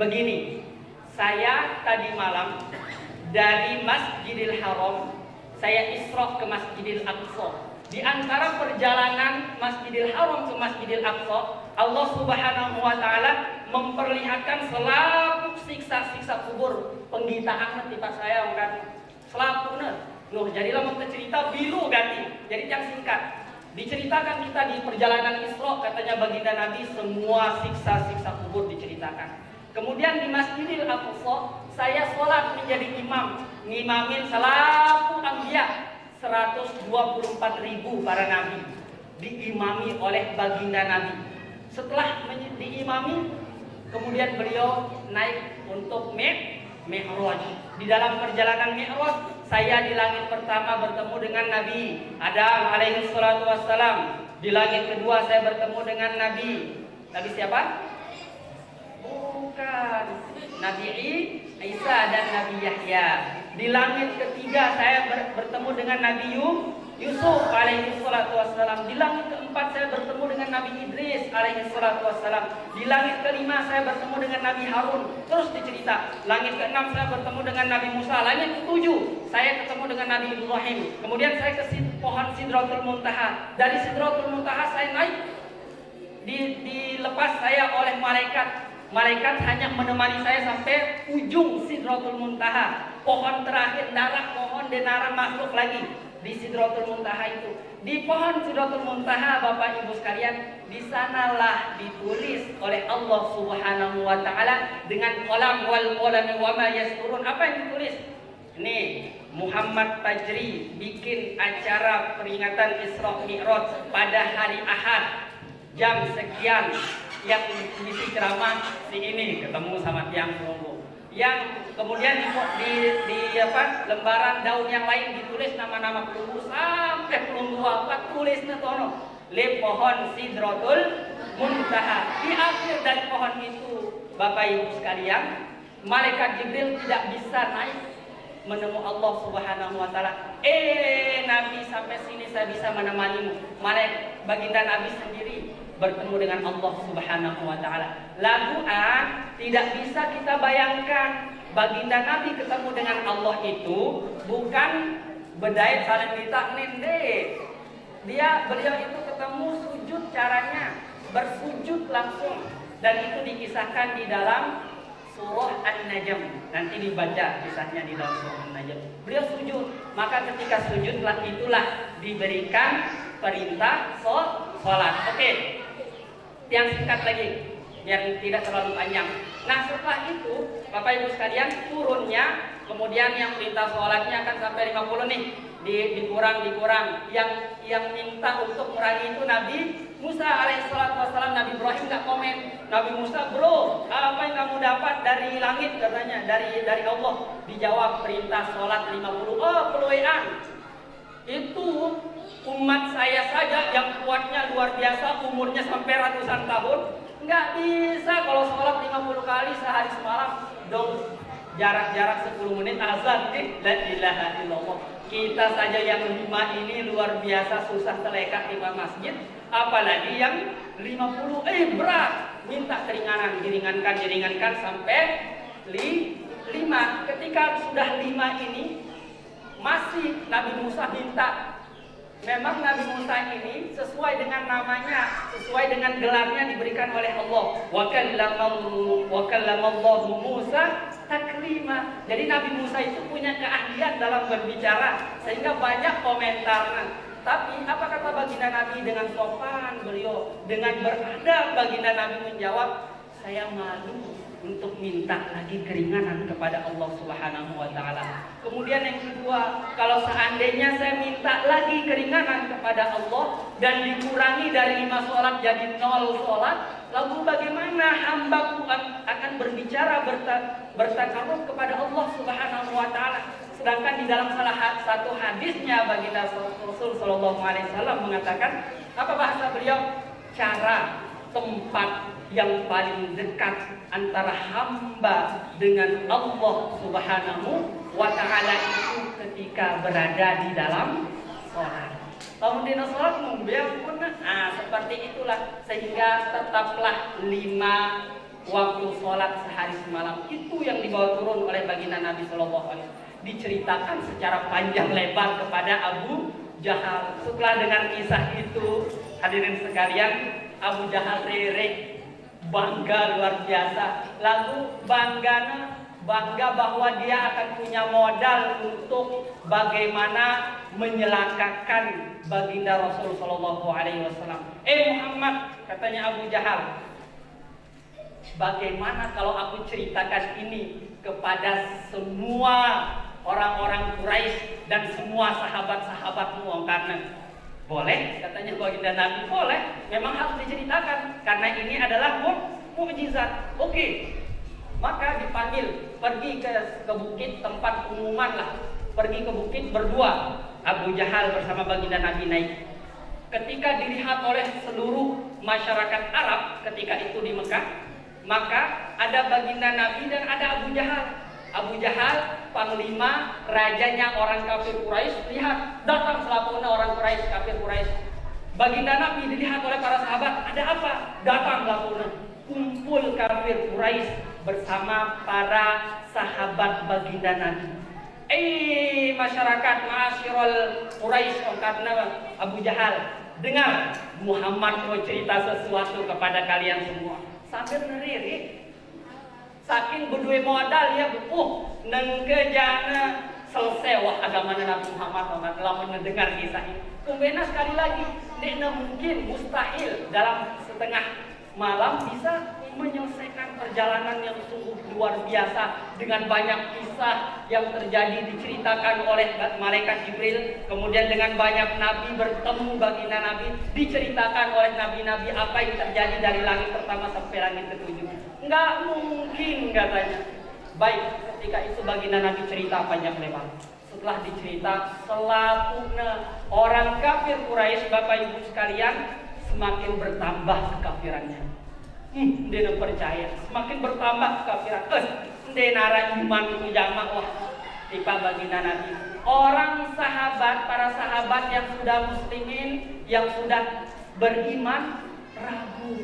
Begini, saya tadi malam dari Masjidil Haram, saya Isra ke Masjidil Aqsa. Di antara perjalanan Masjidil Haram ke Masjidil Aqsa, Allah Subhanahu wa taala memperlihatkan selaku siksa-siksa kubur. Penggitaan nanti pas saya kan selapuna. Loh, jadilah mau cerita biru ganti. Jadi yang singkat. Diceritakan kita di perjalanan Isra, katanya baginda Nabi semua siksa-siksa kubur diceritakan. Kemudian di Masjidil Aqsa, saya sholat menjadi imam, ngimamin selaku anbiya 124.000 para nabi, diimami oleh baginda Nabi. Setelah diimami, kemudian beliau naik untuk Mi'raj. Di dalam perjalanan Mi'raj, saya di langit pertama bertemu dengan Nabi Adam alaihi salatu wassalam. Di langit kedua saya bertemu dengan Nabi siapa? Bukan, Nabi Isa dan Nabi Yahya. Di langit ketiga saya bertemu dengan Nabi Yusuf alaihi salatu wassalam. Di langit keempat saya bertemu dengan Nabi Idris alaihi salatu wassalam. Di langit kelima saya bertemu dengan Nabi Harun. Terus dicerita. Langit keenam saya bertemu dengan Nabi Musa. Langit ketujuh saya ketemu dengan Nabi Ibrahim. Kemudian saya ke pohon Sidratul Muntaha. Dari Sidratul Muntaha saya naik. Dilepas saya oleh malaikat. Malaikat hanya menemani saya sampai ujung Sidratul Muntaha. Pohon terakhir, darah pohon denara makhluk lagi di Sidratul Muntaha itu. Di pohon Sidratul Muntaha, Bapak Ibu sekalian, di sanalah ditulis oleh Allah Subhanahu wa taala dengan qalam wal qalami wa ma yasturun. Apa yang ditulis? Nih, Muhammad Fajri bikin acara peringatan Isra Mi'raj pada hari Ahad jam sekian. Yang mengisi ceramah si ini ketemu sama tiang Solo. Yang kemudian di lembaran daun yang lain ditulis nama-nama peluru sampai peluru apa tulisnya tono le pohon Sidratul Muntaha. Di akhir dari pohon itu, Bapak Ibu sekalian, malaikat Jibril tidak bisa naik menemui Allah Subhanahu wa taala. Nabi sampai sini saya bisa menemanimu. Malaikat baginda Nabi sendiri bertemu dengan Allah Subhanahu wa taala. Laguan tidak bisa kita bayangkan baginda Nabi ketemu dengan Allah itu bukan bedait saling ditaknin deh. Beliau itu ketemu sujud, caranya bersujud langsung, dan itu dikisahkan di dalam surah An-Najm. Nanti dibaca kisahnya di dalam surah An-Najm. Beliau sujud, maka ketika sujudlah itulah diberikan perintah sholat. Oke. Yang singkat lagi biar tidak terlalu panjang. Nah, setelah itu Bapak Ibu sekalian turunnya, kemudian yang perintah sholatnya akan sampai 50 nih, dikurang. Yang minta untuk kurangi itu Nabi Musa alaihissalatu wassalam. Nabi Ibrahim nggak komen. Nabi Musa, bro, apa yang kamu dapat dari langit katanya, dari Allah. Dijawab perintah sholat 50. Oh, peluean. Itu umat saya saja yang kuatnya luar biasa, umurnya sampai ratusan tahun, Nggak bisa kalau sholat 50 kali sehari semalam dong, jarak-jarak 10 menit azan. La ilaha illallah. Kita saja yang 5 ini luar biasa susah terlekat di masjid, apalagi yang 50. Berat. Minta diringankan sampai 5. Ketika sudah 5 ini masih Nabi Musa minta. Memang Nabi Musa ini sesuai dengan namanya, sesuai dengan gelarnya diberikan oleh Allah. Wa kallamallahu Musa taklima. Jadi Nabi Musa itu punya keahlian dalam berbicara sehingga banyak komentarnya. Tapi apa kata baginda Nabi dengan sopan beliau, dengan beradab baginda Nabi menjawab, saya malu untuk minta lagi keringanan kepada Allah Subhanahu wa taala. Kemudian yang kedua, kalau seandainya saya minta lagi keringanan kepada Allah dan dikurangi dari 5 sholat jadi 0 sholat, lalu bagaimana hambaku akan berbicara bertakarruf kepada Allah Subhanahu wa taala? Sedangkan di dalam salah satu hadisnya baginda Rasul sallallahu alaihi wasallam mengatakan, apa bahasa beliau? Cara, tempat yang paling dekat antara hamba dengan Allah Subhanahu wa ta'ala itu ketika berada di dalam sholat. Kemudian sholat membiarkan pun seperti itulah, sehingga tetaplah 5 waktu sholat sehari semalam itu yang dibawa turun oleh baginda Nabi Sallallahu Alaihi Wasallam. Diceritakan secara panjang lebar kepada Abu Jahal. Setelah dengan kisah itu, hadirin sekalian, Abu Jahal rere, bangga luar biasa. Lalu bangga bahwa dia akan punya modal untuk bagaimana menyelakakan baginda Rasul sallallahu alaihi wasallam. Muhammad, katanya Abu Jahal, bagaimana kalau aku ceritakan ini kepada semua orang-orang Quraisy dan semua sahabat-sahabatmu? Karena boleh, katanya baginda Nabi, boleh. Memang harus diceritakan karena ini adalah mukjizat. Oke. Maka dipanggil, pergi ke bukit, tempat pengumuman lah. Pergi ke bukit berdua. Abu Jahal bersama baginda Nabi naik. Ketika dilihat oleh seluruh masyarakat Arab ketika itu di Mekah, maka ada baginda Nabi dan ada Abu Jahal. Abu Jahal, panglima rajanya orang kafir Quraisy, lihat datang selapuna orang Quraisy, kafir Quraisy. Baginda Nabi dilihat oleh para sahabat, ada apa? Datang selapuna. Kumpul kafir Quraisy bersama para sahabat baginda Nabi. Masyarakat ma'asyiral Quraisy, karena Abu Jahal, dengar Muhammad mau cerita sesuatu kepada kalian semua. Sambil ngeririk, saking berdua modal ya, nengkejana selesai wah agama Nabi Muhammad telah mendengar kisah ini. Kemudian sekali lagi, tidak mungkin, mustahil dalam setengah malam bisa menyelesaikan perjalanan yang sungguh luar biasa dengan banyak kisah yang terjadi diceritakan oleh malaikat Jibril, kemudian dengan banyak nabi bertemu baginda Nabi, diceritakan oleh nabi-nabi apa yang terjadi dari langit pertama sampai langit ketujuh. Nggak mungkin katanya. Baik, ketika itu baginda Nabi cerita panjang lebar. Setelah dicerita, selapuna orang kafir Quraisy, Bapak Ibu sekalian, semakin bertambah kekafirannya. Dia percaya, semakin bertambah kekafiran. Dia nara iman itu jamaah, wah, tiba baginda Nabi. Orang sahabat, para sahabat yang sudah muslimin, yang sudah beriman, ragu,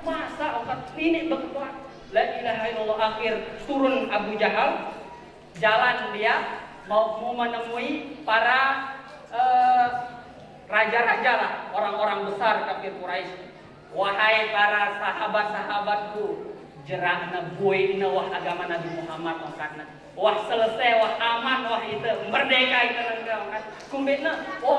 masa obat ini berkuat. La ilaha illallah. Akhir turun Abu Jahal, jalan dia mau menemui para raja-raja lah, orang-orang besar kafir Quraisy. Wahai para sahabat-sahabatku, jerakna buina wah agama Nabi Muhammad karena wah selesai, wah aman, wah itu merdeka itu kan. Kumbena,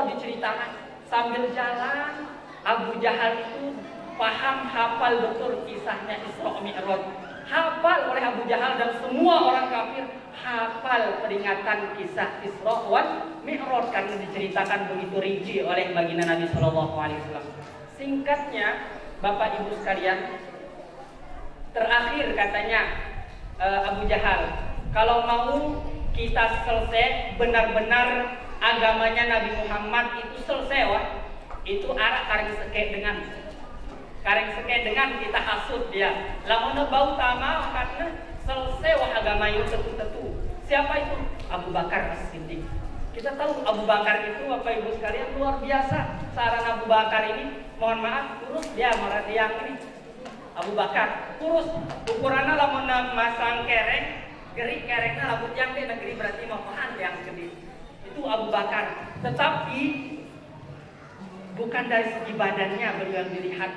diceritakan sambil jalan Abu Jahal itu paham, hafal betul kisahnya Isra Mi'raj. Hafal oleh Abu Jahal dan semua orang kafir hafal peringatan kisah Isra Mi'raj karena diceritakan begitu rinci oleh baginda Nabi Sallallahu Alaihi Wasallam. Singkatnya, Bapak Ibu sekalian, terakhir katanya Abu Jahal, kalau mau kita selesai benar-benar agamanya Nabi Muhammad itu selesai, wah, itu arah tarik sekek dengan kareng seke dengan kita hasut dia. Lamun bau tama karena selesai wah agama itu tentu. Siapa itu? Abu Bakar As-Siddiq. Kita tahu Abu Bakar itu Bapak Ibu sekalian luar biasa. Saran Abu Bakar ini, mohon maaf, kurus dia yang ini. Abu Bakar kurus, ukurannya lamun masang kereng, geri kerengnya rambut yang di negeri berarti mau yang gede. Itu Abu Bakar. Tetapi bukan dari segi badannya beliau yang dilihat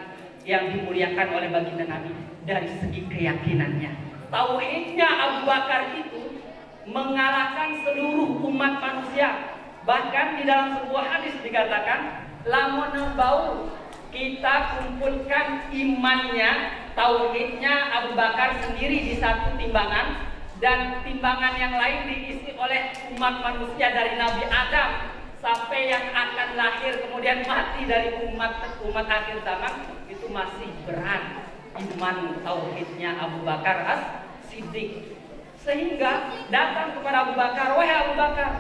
yang dimuliakan oleh baginda Nabi, dari segi keyakinannya. Tauhidnya Abu Bakar itu mengalahkan seluruh umat manusia. Bahkan di dalam sebuah hadis dikatakan, lamun bau kita kumpulkan imannya, tauhidnya Abu Bakar sendiri di satu timbangan, dan timbangan yang lain diisi oleh umat manusia dari Nabi Adam sampai yang akan lahir kemudian mati dari umat akhir zaman, itu masih berat iman tauhidnya Abu Bakar As-Siddiq. Sehingga datang kepada Abu Bakar, wahai Abu Bakar,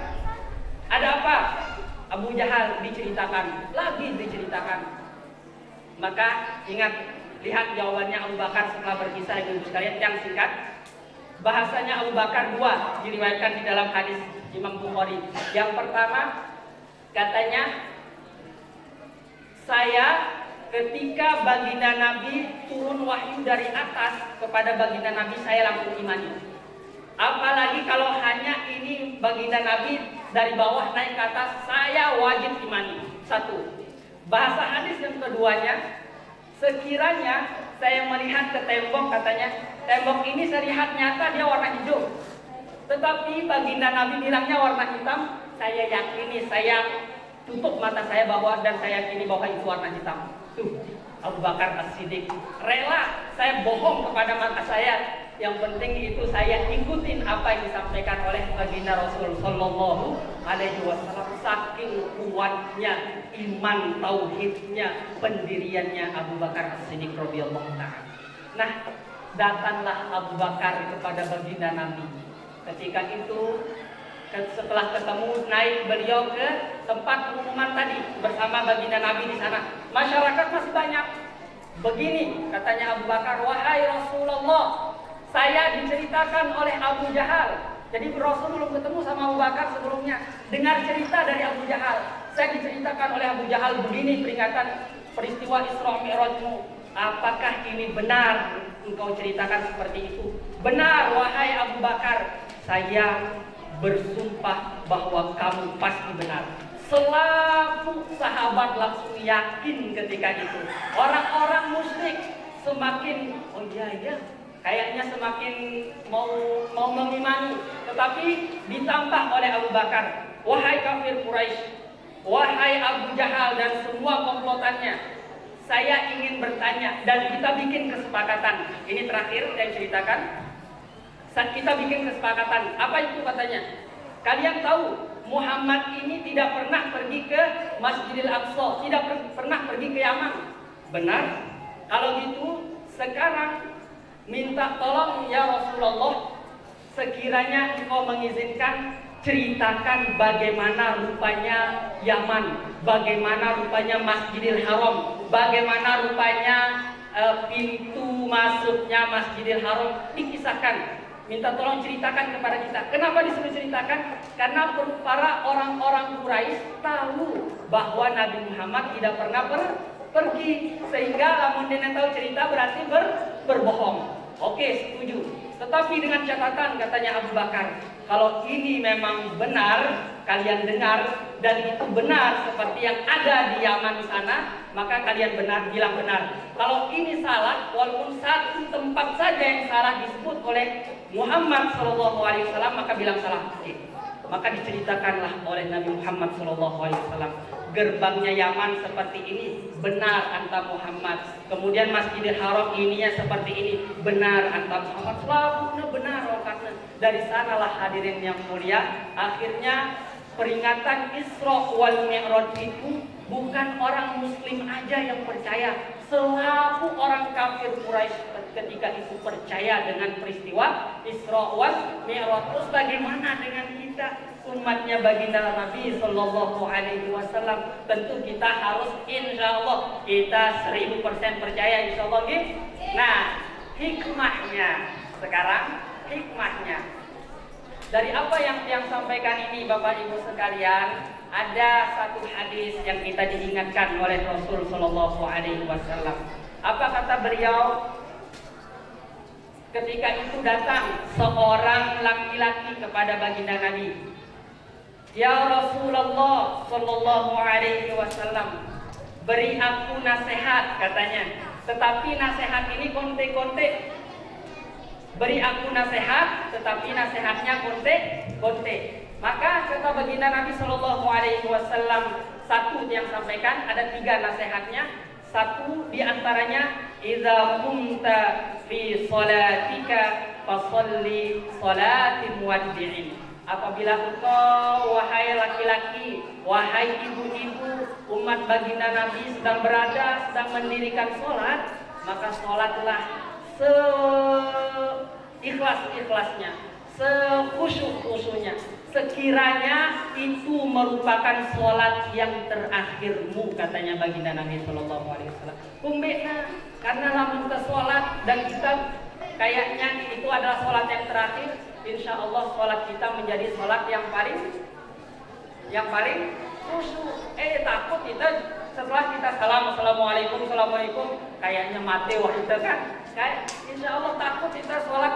ada apa? Abu Jahal diceritakan, lagi diceritakan. Maka ingat, lihat jawabannya Abu Bakar setelah berkisah ibu sekalian yang singkat. Bahasanya Abu Bakar dua diriwayatkan di dalam hadis Imam Bukhari. Yang pertama katanya, saya ketika baginda Nabi turun wahyu dari atas kepada baginda Nabi, saya langsung imani. Apalagi kalau hanya ini baginda Nabi dari bawah naik ke atas, saya wajib imani. Satu. Bahasa hadis yang keduanya, sekiranya saya melihat ke tembok, katanya tembok ini saya lihat nyata dia warna hijau, tetapi baginda Nabi bilangnya warna hitam, saya yakini, saya tutup mata saya bahwa dan saya yakini bahwa itu warna hitam. Tuh, Abu Bakar As-Siddiq rela saya bohong kepada mata saya. Yang penting itu saya ikutin apa yang disampaikan oleh baginda Rasul Sallallahu Alaihi Wasallam. Saking kuatnya iman tauhidnya, pendiriannya Abu Bakar As-Siddiq radhiyallahu taala. Nah, datanglah Abu Bakar kepada baginda Nabi. Ketika itu setelah ketemu, naik beliau ke tempat pengumuman tadi bersama baginda Nabi di sana. Masyarakat masih banyak. Begini katanya Abu Bakar, wahai Rasulullah, saya diceritakan oleh Abu Jahal. Jadi Rasul belum ketemu sama Abu Bakar sebelumnya. Dengar cerita dari Abu Jahal. Saya diceritakan oleh Abu Jahal begini peringatan peristiwa Isra Mi'rajmu. Apakah ini benar engkau ceritakan seperti itu? Benar wahai Abu Bakar. Saya bersumpah bahwa kamu pasti benar. Selaku sahabat langsung yakin ketika itu. Orang-orang musyrik semakin, oh iya, kayaknya semakin mau mengimani. Tetapi ditambah oleh Abu Bakar, wahai kafir Quraisy, wahai Abu Jahal dan semua komplotannya, saya ingin bertanya dan kita bikin kesepakatan. Ini terakhir saya ceritakan. Kita bikin kesepakatan. Apa itu katanya? Kalian tahu Muhammad ini tidak pernah pergi ke Masjidil Aqsa, tidak pernah pergi ke Yaman. Benar? Kalau gitu sekarang minta tolong ya Rasulullah, sekiranya engkau mengizinkan, ceritakan bagaimana rupanya Yaman, bagaimana rupanya Masjidil Haram, bagaimana rupanya pintu masuknya Masjidil Haram, dikisahkan. Minta tolong ceritakan kepada kita. Kenapa disuruh ceritakan? Karena para orang-orang Quraisy tahu bahwa Nabi Muhammad tidak pernah pergi, sehingga lamun dia tahu cerita berarti berbohong. Oke, setuju. Tetapi dengan catatan katanya Abu Bakar, kalau ini memang benar, kalian dengar dan itu benar seperti yang ada di Yaman sana, maka kalian bilang benar. Kalau ini salah, walaupun satu tempat saja yang salah disebut oleh Muhammad SAW, maka bilang salah. Maka diceritakanlah oleh Nabi Muhammad SAW, gerbangnya Yaman seperti ini, benar anta Muhammad. Kemudian Masjidil Haram ininya seperti ini, benar anta Muhammad. Selalu benar wakatnya. Dari sanalah hadirin yang mulia, akhirnya peringatan Isra wal Mi'raj itu bukan orang Muslim aja yang percaya, selaku orang kafir Quraisy ketika itu percaya dengan peristiwa Isra wal Mi'raj. Terus bagaimana dengan kita umatnya baginda Nabi Sallallahu Alaihi Wasallam? Tentu kita harus insya Allah kita 1000% percaya insya Allah gitu. Nah, hikmahnya sekarang, hikmahnya dari apa yang sampaikan ini Bapak Ibu sekalian, ada satu hadis yang kita diingatkan oleh Rasul Sallallahu Alaihi Wasallam. Apa kata beliau? Ketika itu datang seorang laki-laki kepada baginda Nabi. Ya Rasulullah Sallallahu Alaihi Wasallam, beri aku nasihat katanya. Tetapi nasihat ini konte-konte. Beri aku nasihat, tetapi nasihatnya konte-konte. Maka kata baginda Nabi Sallallahu Alaihi Wasallam, satu yang sampaikan, ada 3 nasihatnya. Satu diantaranya, idza kunta fi salatika fasalli salati muwaddi'in. Apabila engkau wahai laki-laki, wahai ibu-ibu, umat baginda Nabi sedang berada, sedang mendirikan sholat, maka sholatlah seikhlas-ikhlasnya, sekhusyuk-khusyuknya, sekiranya itu merupakan sholat yang terakhirmu, katanya baginda Nabi Sallallahu Alaihi Wasallam. Kumbena, karena lamun kita sholat dan kita kayaknya itu adalah sholat yang terakhir, insya Allah sholat kita menjadi sholat yang paling khusyuk. Takut kita setelah kita assalamualaikum, kayaknya mati wah itu kan. Kayak insya Allah takut kita sholat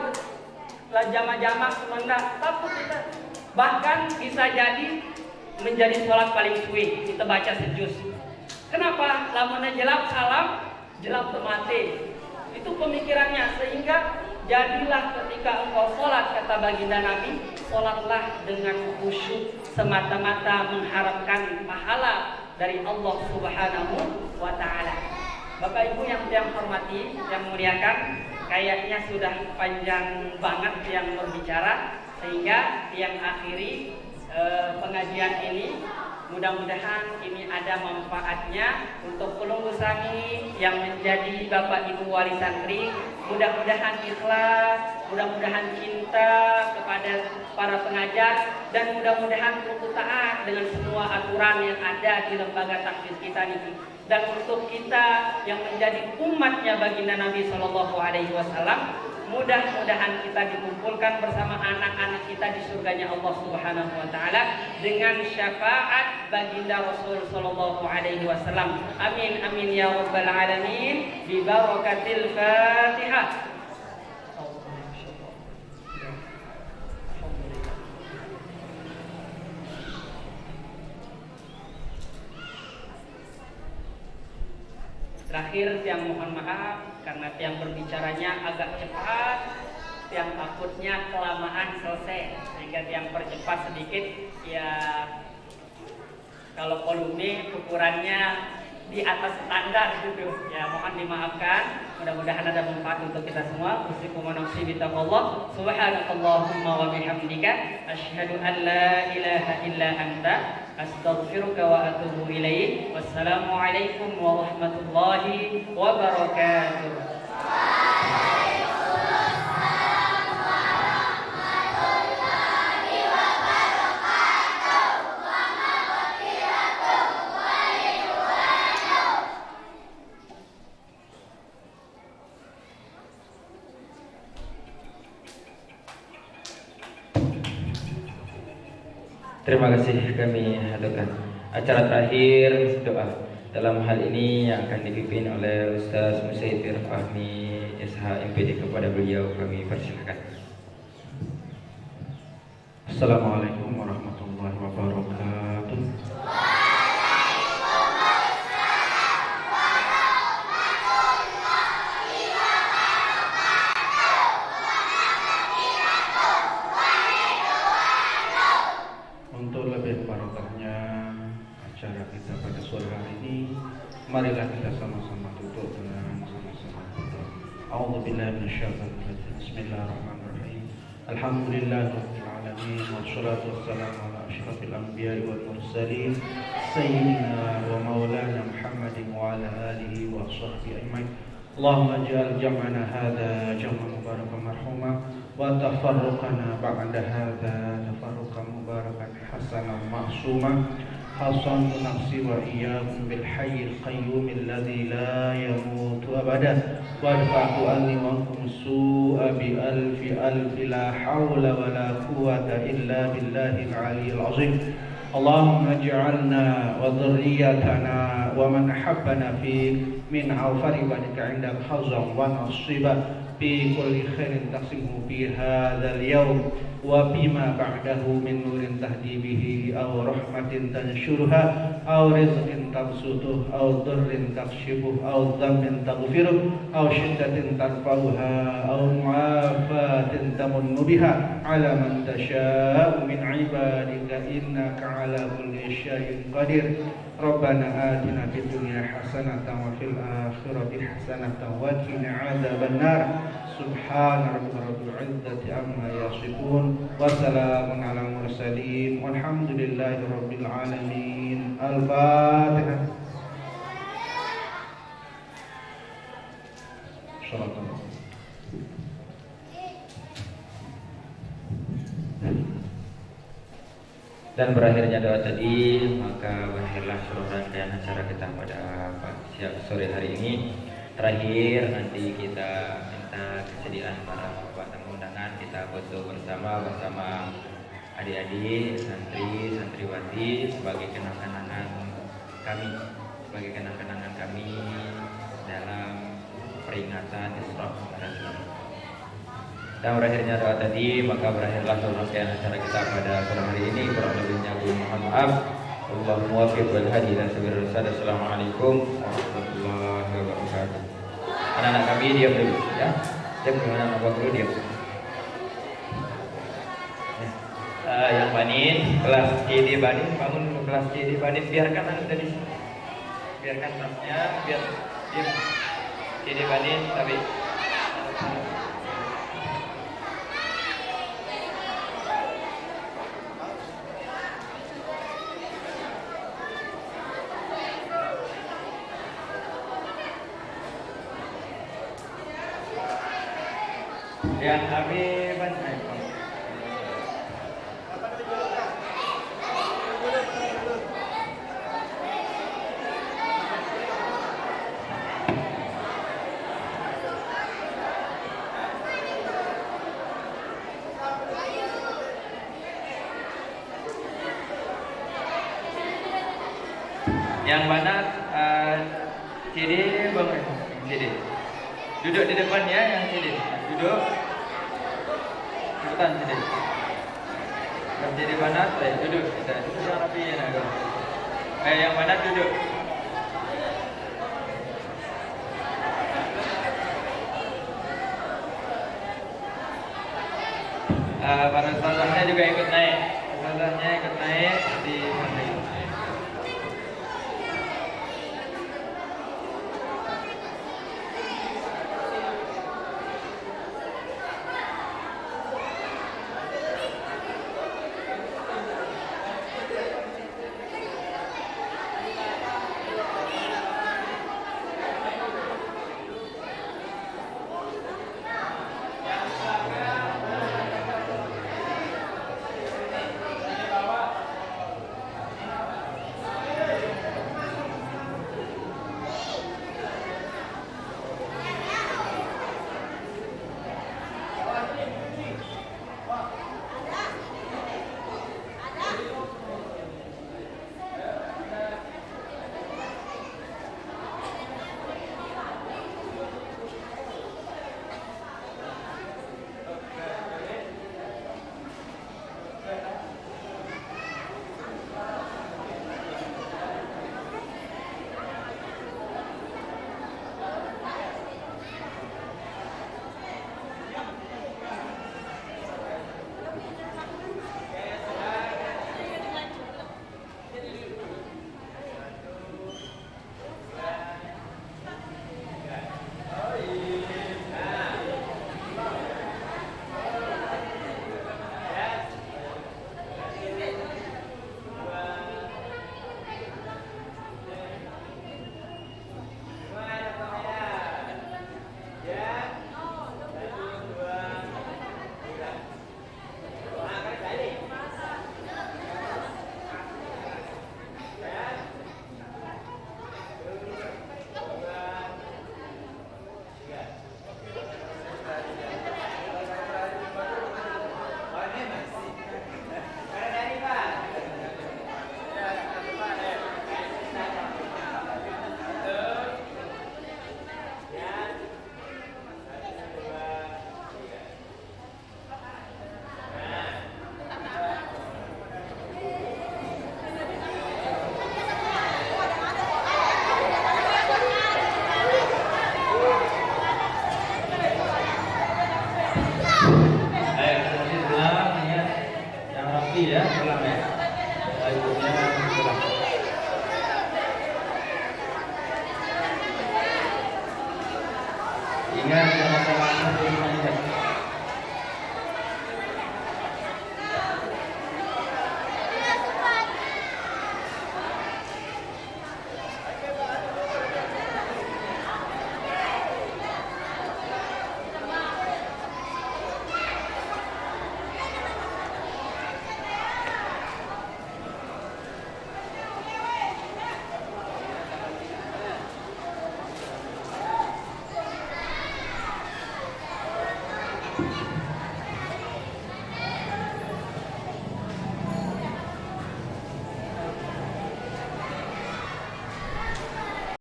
jamaah semenda, takut kita. Bahkan bisa jadi menjadi sholat paling suwi, kita baca sejus. Kenapa? Lamunnya jelap salam, jelap temate. Itu pemikirannya, sehingga jadilah ketika engkau sholat, kata baginda Nabi, sholatlah dengan khusyuk, semata-mata mengharapkan pahala dari Allah Subhanahu wa Ta'ala. Bapak Ibu yang hormati, yang muliakan, kayaknya sudah panjang banget yang berbicara, sehingga yang akhiri pengajian ini. Mudah-mudahan ini ada manfaatnya untuk pelunggu sami yang menjadi Bapak Ibu wali santri. Mudah-mudahan ikhlas, mudah-mudahan cinta kepada para pengajar, dan mudah-mudahan untuk taat dengan semua aturan yang ada di lembaga takfir kita ini. Dan untuk kita yang menjadi umatnya baginda Nabi Sallallahu Alaihi Wasallam, mudah-mudahan kita dikumpulkan bersama anak-anak kita di surganya Allah Subhanahu wa Ta'ala dengan syafaat baginda Rasul Sallallahu Alaihi Wasallam. Amin amin ya rabbal alamin bi barakatil Fatihah. Terakhir yang mohon maaf karena yang berbicaranya agak cepat, yang takutnya kelamaan selesai, sehingga yang percepat sedikit ya. Kalau volume ukurannya di atas standar gitu ya, mohon dimaafkan. Mudah-mudahan ada manfaat untuk kita semua. Usikum wa nafsi bitaqwallah. Subhanakallahumma wa bihamdika asyhadu an la ilaha illa anta astaghfiruka wa atubu ilaik. Wassalamualaikum warahmatullahi wabarakatuh. Terima kasih kami haturkan. Acara terakhir doa dalam hal ini yang akan dipimpin oleh Ustaz Musaitir Fahmi SH MPD, kepada beliau kami persilakan. Assalamualaikum warahmatullahi wabarakatuh. Untuk lebih barokahnya acara kita pada sore hari ini, marilah kita sama-sama duduk dengan sama-sama berdoa. A'udzubillahi minasyaitonir rajim. Bismillahirrahmanirrahim. Alhamdulillahirabbil alamin wassalatu wassalamu ala asyrafil anbiya'i wal mursalin sayyidina wa maulana Muhammadin wa ala alihi wa sahbihi ajmain. اللهم اجعل جمعنا هذا جمعا مباركا مرحوما وتفرقنا بعد هذا تفرقا مباركا حسنا معصوما حصنت نفسي وإياكم بالحي القيوم الذي لا يموت أبدا وادفعت عني وعنكم السوء بألف ألف لا حول ولا قوة إلا بالله العلي العظيم اللهم اجعلنا وذريتنا ومن أحبنا فيك من عوفر بنك عندك حظا ونصيبا في كل خير تقسمه في هذا اليوم وبما بعده من نور تهدي به أو رحمة تنشرها أو رزق تبسطه أو ضر تكشفه أو ذنب تغفره أو شدة ترفعها أو معافاة تمن بها على من تشاء من عبادك إنك على كل شيء قدير ربنا آتنا في الدنيا حسنة وفي الآخرة حسنة وقنا عذاب النار سبحان ربك رب العزة عما يصفون وسلام على المرسلين والحمد لله رب العالمين الفاتحة. Dan berakhirnya doa tadi, maka berakhirlah seluruh rangkaian acara kita pada sore hari ini. Terakhir nanti kita minta kesediaan para bapak tamu undangan, kita foto bersama adik-adik, santri, santriwati sebagai kenang-kenangan kami dalam peringatan Isra Mi'raj ini. Dan berakhirnya doa tadi, maka berakhirlah seluruh rangkaian acara kita pada sore hari ini. Kurang lebihnya mohon maaf. Allahumma muwaffiq wal hadi ila sabilir rasyad. Assalamualaikum warahmatullahi wabarakatuh. Anak-anak kami diam dulu ya. Diam, gimana anak dulu diam. Yang banin, kelas CD banin, bangun dulu kelas CD banin, biarkan anak tadi. Biarkan tasnya, biar diam. CD banin tapi yang kami banyak. Yang mana CD bangun CD. Duduk di depan ya yang CD. Duduk. Cepetan CD. Yang CD mana? Duduk. Kita duduk yang rapi ya. Yang mana duduk?